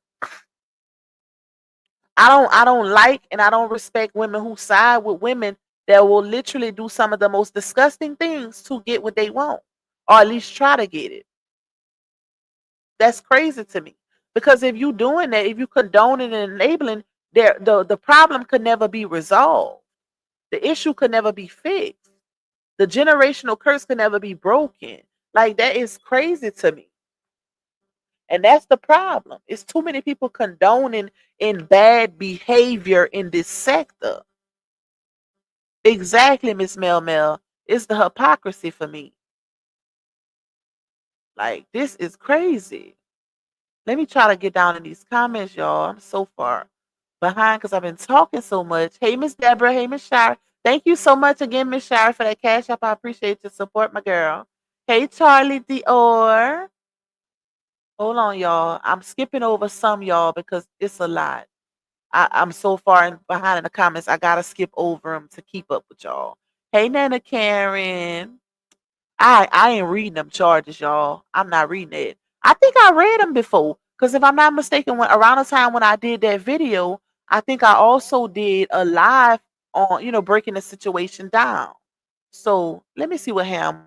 I don't like and I don't respect women who side with women that will literally do some of the most disgusting things to get what they want, or at least try to get it. That's crazy to me. Because if you doing that, if you condoning and enabling, the problem could never be resolved. The issue could never be fixed. The generational curse could never be broken. Like, that is crazy to me. And that's the problem. It's too many people condoning in bad behavior in this sector. Exactly, Miss Mel Mel. It's the hypocrisy for me. Like, this is crazy. Let me try to get down in these comments, y'all. I'm so far behind because I've been talking so much. Hey, Miss Deborah. Hey, Miss Shire. Thank you so much again, Miss Shire, for that cash app. I appreciate your support, my girl. Hey, Charlie Dior. Hold on, y'all. I'm skipping over some, y'all, because it's a lot. I'm so far behind in the comments. I gotta skip over them to keep up with y'all. Hey, Nana Karen. I ain't reading them charges, y'all. I'm not reading it. I think I read them before, because if I'm not mistaken, when around the time when I did that video, I think I also did a live on, breaking the situation down. So let me see what happened.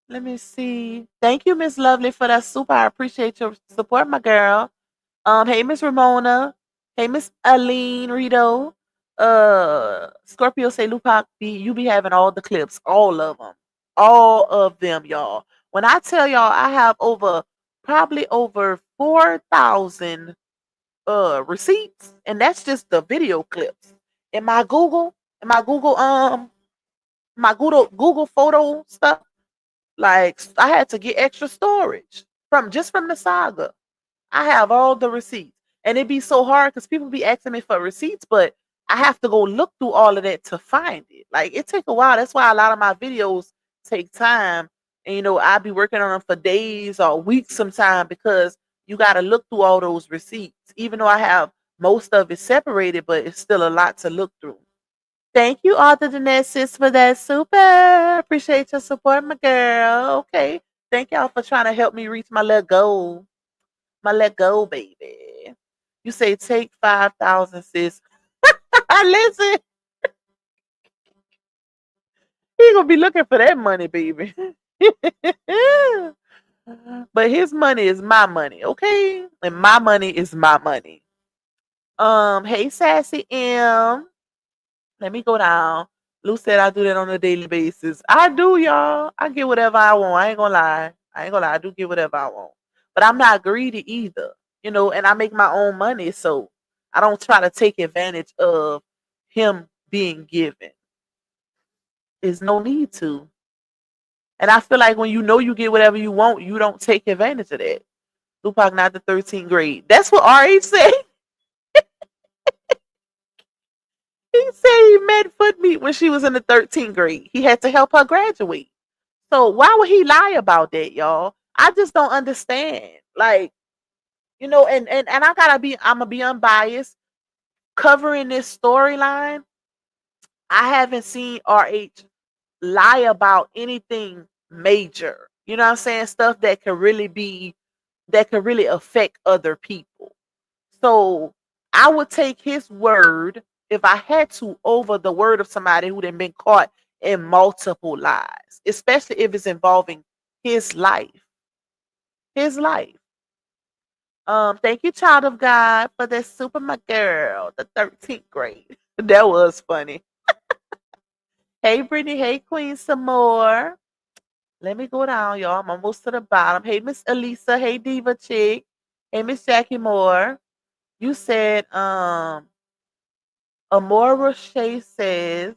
Let me see. Thank you, Miss Lovely, for that super. I appreciate your support, my girl. Hey, Miss Ramona. Hey, Miss Aline Rito. Scorpio say Lupac you be having all the clips, all of them, y'all. When I tell y'all, I have probably over 4,000 receipts, and that's just the video clips. In my Google, my Google photo stuff, like, I had to get extra storage from the Saga. I have all the receipts. And it'd be so hard because people be asking me for receipts, but I have to go look through all of that to find it. Like, it take a while. That's why a lot of my videos take time. And, I'll be working on them for days or weeks sometime, because you got to look through all those receipts. Even though I have most of it separated, but it's still a lot to look through. Thank you, Arthur Danette, sis, for that super. Appreciate your support, my girl. Okay. Thank y'all for trying to help me reach my little goal. My let go, baby. You say take 5,000, sis. Listen, he gonna be looking for that money, baby. But his money is my money, okay? And my money is my money. Hey, Sassy M. Let me go down. Lou said I do that on a daily basis. I do, y'all. I get whatever I want. I ain't gonna lie. I do get whatever I want. But I'm not greedy either. you know, and I make my own money, so I don't try to take advantage of him being given. There's no need to. And I feel like when you know you get whatever you want, you don't take advantage of that. Tupac not the 13th grade. That's what RH said. He said he met foot meat when she was in the 13th grade. He had to help her graduate. So why would he lie about that, y'all? I just don't understand. Like, you know, and I'm gonna be unbiased. Covering this storyline, I haven't seen RH lie about anything major. You know what I'm saying? Stuff that could really affect other people. So I would take his word if I had to over the word of somebody who had been caught in multiple lies, especially if it's involving his life. His life. Thank you, child of God, for this super my girl, the 13th grade. That was funny. Hey, Brittany. Hey, Queen, some more. Let me go down, y'all. I'm almost to the bottom. Hey, Miss Elisa. Hey, Diva Chick. Hey, Miss Jackie Moore. You said, Amora Roche says,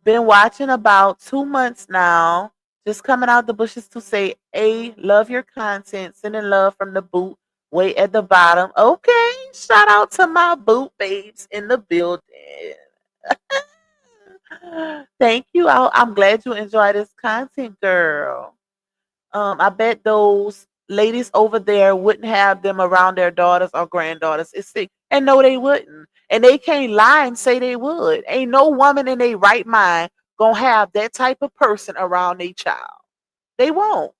been watching about 2 months now. Just coming out the bushes to say, A, love your content. Sending love from the boot. Way at the bottom. Okay. Shout out to my boot babes in the building. Thank you. I'm glad you enjoy this content, girl. I bet those ladies over there wouldn't have them around their daughters or granddaughters. It's sick. And no, they wouldn't. And they can't lie and say they would. Ain't no woman in their right mind gonna have that type of person around their child. They won't.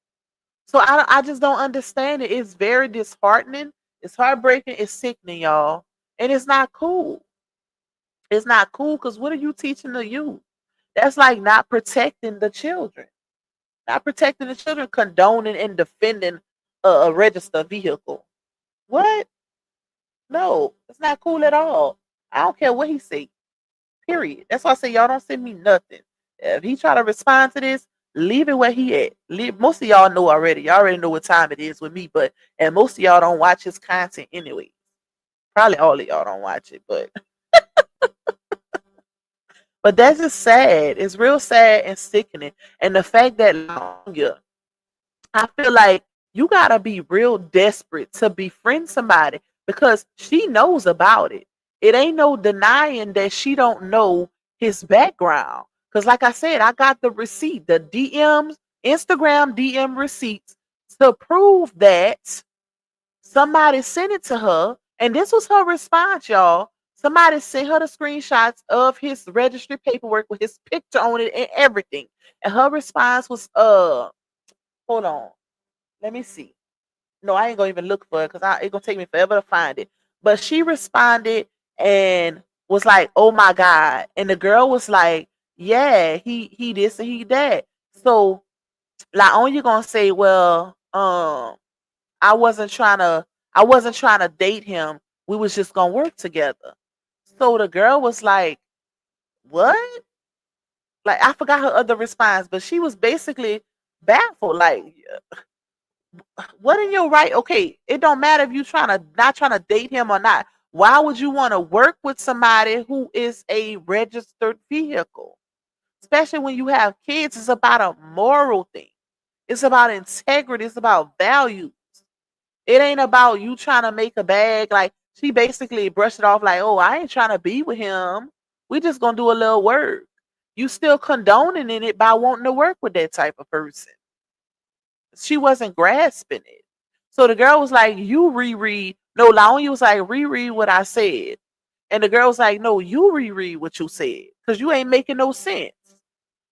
So I just don't understand it. It's very disheartening. It's heartbreaking. It's sickening, y'all. And it's not cool. It's not cool because what are you teaching the youth? That's like not protecting the children. Not protecting the children, condoning and defending a registered vehicle. What? No, it's not cool at all. I don't care what he say. Period. That's why I say y'all don't send me nothing. If he try to respond to this, leave it where he at. Most of y'all know already. Y'all already know what time it is with me, and most of y'all don't watch his content anyway. Probably all of y'all don't watch it, but that's just sad. It's real sad and sickening. And the fact that Laona, I feel like you gotta be real desperate to befriend somebody because she knows about it. It ain't no denying that she don't know his background. Cause like I said, I got the receipt, the DMs, Instagram DM receipts to prove that somebody sent it to her. And this was her response, y'all. Somebody sent her the screenshots of his registry paperwork with his picture on it and everything. And her response was, hold on. Let me see. No, I ain't gonna even look for it because it's gonna take me forever to find it. But she responded and was like, "Oh my God!" And the girl was like, "Yeah, he this and he that." So, like, on you gonna say, "Well, I wasn't trying to date him. We was just gonna work together." So the girl was like, "What?" Like I forgot her other response, but she was basically baffled. Like, what in your right? Okay, it don't matter if you not trying to date him or not. Why would you want to work with somebody who is a registered vehicle? Especially when you have kids, it's about a moral thing. It's about integrity. It's about values. It ain't about you trying to make a bag. Like she basically brushed it off like, oh, I ain't trying to be with him. We just gonna do a little work. You still condoning in it by wanting to work with that type of person. She wasn't grasping it. So the girl was like, you reread. No, Laona was like, reread what I said. And the girl was like, no, you reread what you said. Because you ain't making no sense.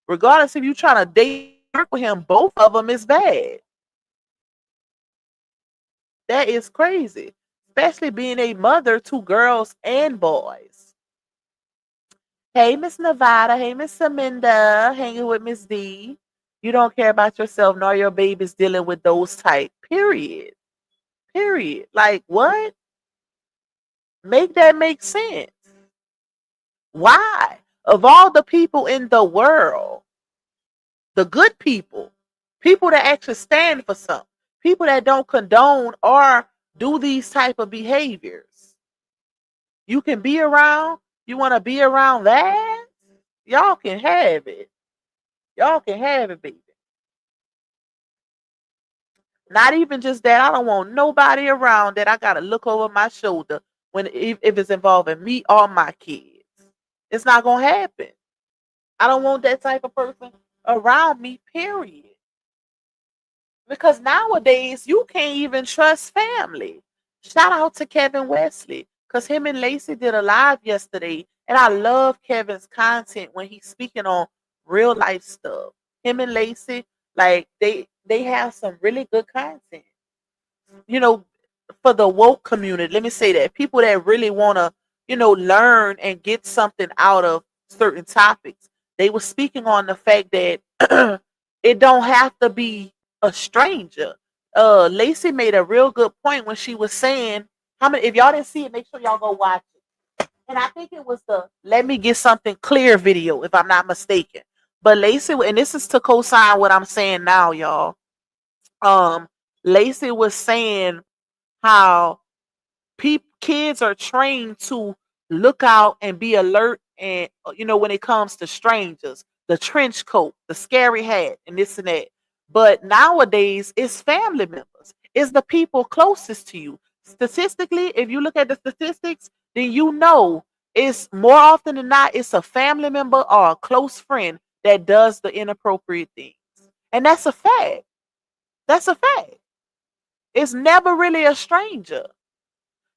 Regardless if you trying to date work with him, both of them is bad. That is crazy. Especially being a mother to girls and boys. Hey, Miss Nevada. Hey, Miss Saminda. Hanging with Miss D. You don't care about yourself nor your babies dealing with those type. Period. Period. Like what? Make that make sense. Why? Of all the people in the world, the good people that actually stand for something, people that don't condone or do these type of behaviors. You can be around, you want to be around that? Y'all can have it. Y'all can have it, baby. Not even just that. I don't want nobody around that I got to look over my shoulder when if it's involving me or my kids. It's not going to happen. I don't want that type of person around me, period. Because nowadays, you can't even trust family. Shout out to Kevin Wesley, because him and Lacey did a live yesterday. And I love Kevin's content when he's speaking on real life stuff. Him and Lacey, like, they have some really good content. You know, for the woke community, let me say that. People that really want to, learn and get something out of certain topics. They were speaking on the fact that it don't have to be a stranger. Lacey made a real good point when she was saying, how many, if y'all didn't see it, make sure y'all go watch it. And I think it was the Let Me Get Something Clear video, if I'm not mistaken. But Lacey, and this is to co-sign what I'm saying now, y'all. Lacey was saying how kids are trained to look out and be alert, and when it comes to strangers, the trench coat, the scary hat, and this and that. But nowadays, it's family members. It's the people closest to you. Statistically, if you look at the statistics, then it's more often than not, it's a family member or a close friend that does the inappropriate things. And that's a fact. That's a fact. It's never really a stranger.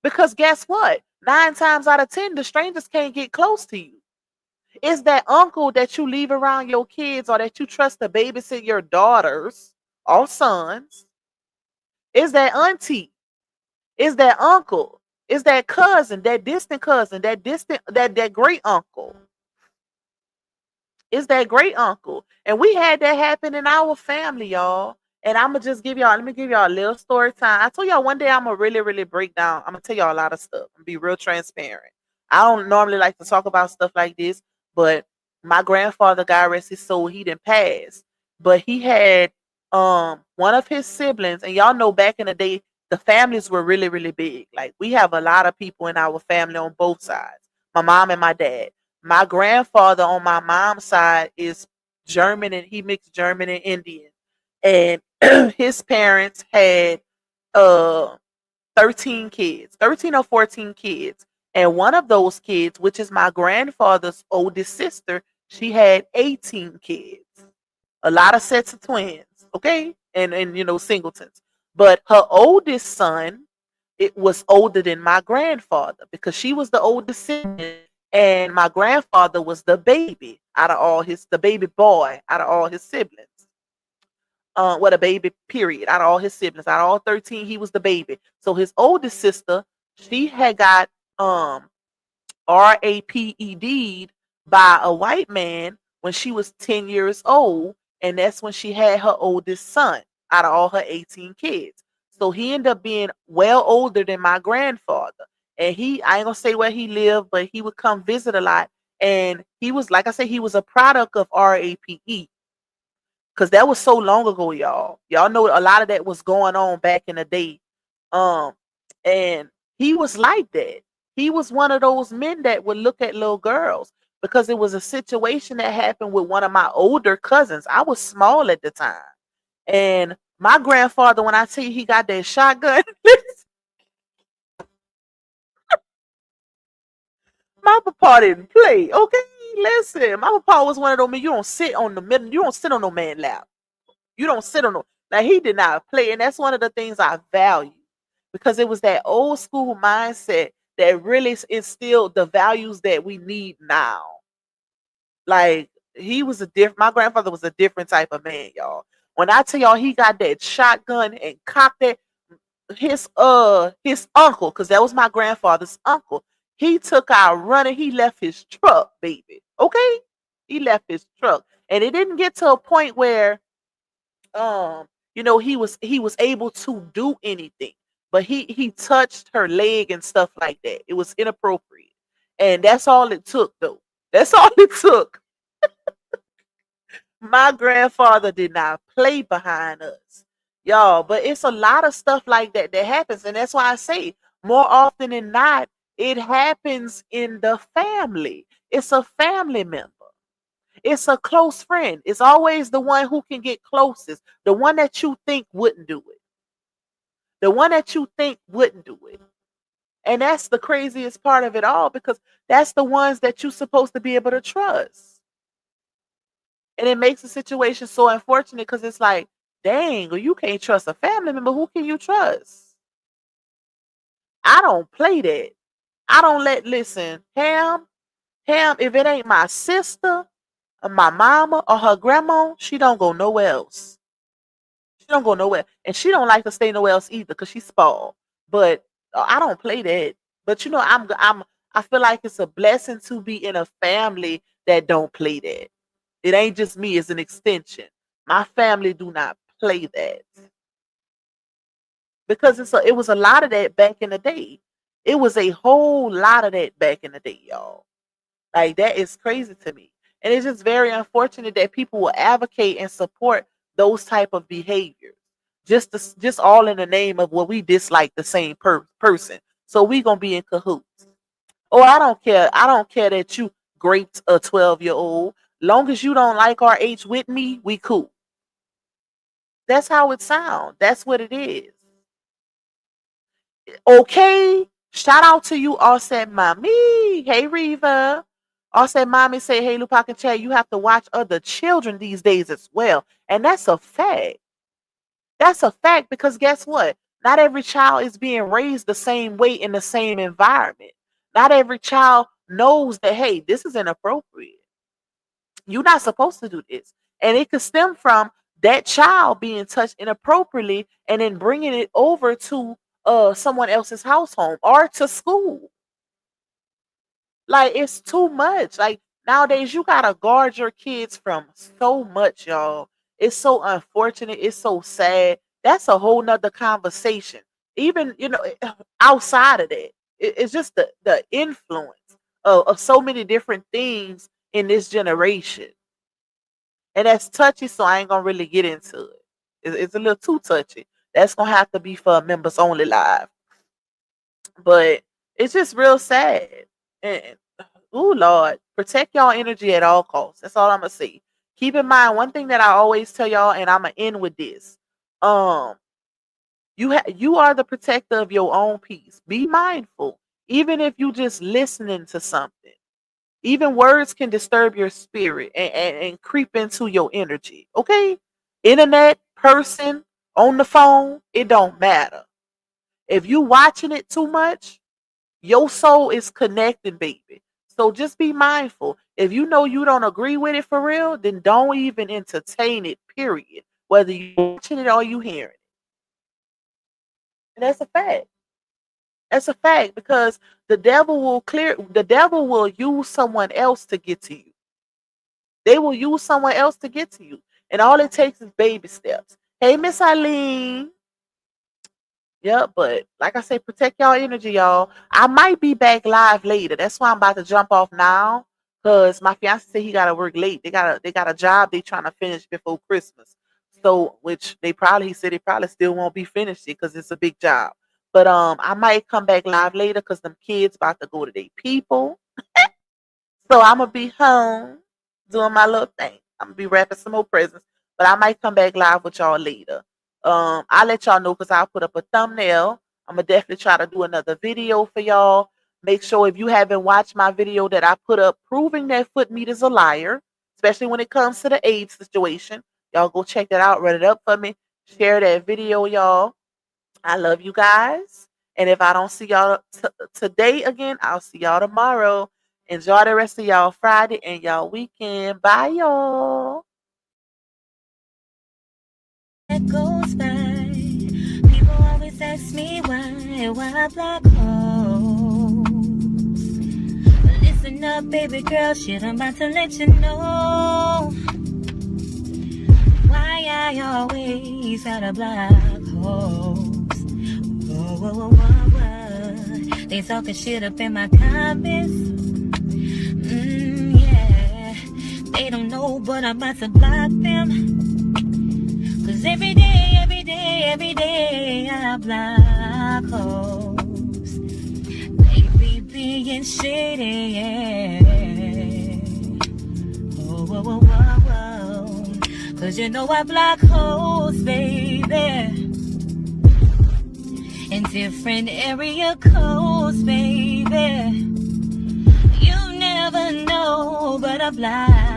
Because guess what? 9 times out of 10, the strangers can't get close to you. It's that uncle that you leave around your kids, or that you trust to babysit your daughters or sons. It's that auntie. It's that uncle. It's that cousin, that distant cousin, that great uncle. It's that great uncle. And we had that happen in our family, y'all. And let me give y'all a little story time. I told y'all one day I'm going to really, really break down. I'm going to tell y'all a lot of stuff and be real transparent. I don't normally like to talk about stuff like this, but my grandfather, God rest his soul, he didn't pass. But he had one of his siblings, and y'all know back in the day, the families were really, really big. Like, we have a lot of people in our family on both sides, my mom and my dad. My grandfather on my mom's side is German, and he mixed German and Indian. And his parents had 13 kids, 13 or 14 kids. And one of those kids, which is my grandfather's oldest sister, she had 18 kids. A lot of sets of twins, okay? And singletons. But her oldest son, it was older than my grandfather, because she was the oldest sibling, and my grandfather was the baby the baby boy out of all his siblings. A baby, period, out of all his siblings. Out of all 13, he was the baby. So his oldest sister, she had got RAPED'd by a white man when she was 10 years old, and that's when she had her oldest son out of all her 18 kids. So he ended up being well older than my grandfather. And I ain't gonna say where he lived, but he would come visit a lot. And he was, like I said, he was a product of RAPE. Because that was so long ago, y'all. Y'all know a lot of that was going on back in the day. And he was like that. He was one of those men that would look at little girls, because it was a situation that happened with one of my older cousins. I was small at the time. And my grandfather, when I tell you he got that shotgun, my papa didn't play. Okay, listen, my papa was one of those men. You don't sit on the middle. You don't sit on no man's lap. You don't sit on no. Like, he did not play, and that's one of the things I value, because it was that old school mindset that really instilled the values that we need now. Like, my grandfather was a different type of man, y'all. When I tell y'all he got that shotgun and cocked it, his uncle, because that was my grandfather's uncle, he took out running. He left his truck, baby. Okay, he left his truck, and it didn't get to a point where he was able to do anything, but he touched her leg and stuff like that. It was inappropriate, and that's all it took, though. That's all it took. My grandfather did not play behind us. y'all. But it's a lot of stuff like that that happens, and that's why I say more often than not, it happens in the family. It's a family member. It's a close friend. It's always the one who can get closest, the one that you think wouldn't do it, the one that you think wouldn't do it. And that's the craziest part of it all, because that's the ones that you're supposed to be able to trust. And it makes the situation so unfortunate, because it's like, dang, well, you can't trust a family member. Who can you trust? I don't play that. I don't listen, Ham, if it ain't my sister or my mama or her grandma, she don't go nowhere else. She don't go nowhere. And she don't like to stay nowhere else either, because she's spoiled. But I don't play that. But I feel like it's a blessing to be in a family that don't play that. It ain't just me, it's an extension. My family do not play that. Because it was a lot of that back in the day. It was a whole lot of that back in the day, y'all. Like, that is crazy to me. And it's just very unfortunate that people will advocate and support those type of behaviors. Just all in the name of what we dislike the same person. So we gonna be in cahoots. Oh, I don't care. I don't care that you graped a 12-year-old. Long as you don't like our age with me, we cool. That's how it sounds. That's what it is. Okay. Shout out to you, Offset Mommy. Hey, Reva. Offset Mommy say, hey, Lupac and Chad, you have to watch other children these days as well. And that's a fact. That's a fact, because guess what? Not every child is being raised the same way in the same environment. Not every child knows that, hey, this is inappropriate. You're not supposed to do this. And it could stem from that child being touched inappropriately and then bringing it over to someone else's household or to school. Like, it's too much. Like, nowadays, you got to guard your kids from so much, y'all. It's so unfortunate. It's so sad. That's a whole nother conversation. Even, outside of that, it's just the influence of so many different things in this generation. And that's touchy, so I ain't going to really get into it. It's a little too touchy. That's going to have to be for members only live. But it's just real sad. And, oh, Lord, protect y'all energy at all costs. That's all I'm going to say. Keep in mind, one thing that I always tell y'all, and I'm going to end with this. You are the protector of your own peace. Be mindful. Even if you just listening to something. Even words can disturb your spirit and creep into your energy. Okay? Internet, person, on the phone, it don't matter. If you watching it too much, your soul is connected, baby. So just be mindful. If you know you don't agree with it for real, then don't even entertain it, period. Whether you're watching it or you hearing it. And that's a fact. That's a fact, because the devil will use someone else to get to you. They will use someone else to get to you. And all it takes is baby steps. Hey, Miss Eileen. Yeah, but like I say, protect y'all energy, y'all. I might be back live later. That's why I'm about to jump off now, because my fiance said he gotta work late. They got a job they trying to finish before Christmas. So, which he said they probably still won't be finished because it's a big job. But I might come back live later because them kids about to go to their people. So I'm gonna be home doing my little thing. I'm gonna be wrapping some more presents, but I might come back live with y'all later. I'll let y'all know, because I'll put up a thumbnail. I'm gonna definitely try to do another video for y'all. Make sure, if you haven't watched my video that I put up proving that foot meat is a liar, especially when it comes to the AIDS situation, y'all go check that out. Run it up for me. Share that video, y'all. I love you guys. And if I don't see y'all today again, I'll see y'all tomorrow. Enjoy the rest of y'all Friday and y'all weekend. Bye, y'all. That goes by. People always ask me why black holes. Listen up, baby girl, shit, I'm about to let you know why I always had a black holes. Whoa. They talking shit up in my comments. Yeah, they don't know, but I'm about to block them. Cause every day I block hoes. They be being shady, yeah. Whoa. Cause you know I block hoes, baby. In different area codes, baby. You never know, but I block.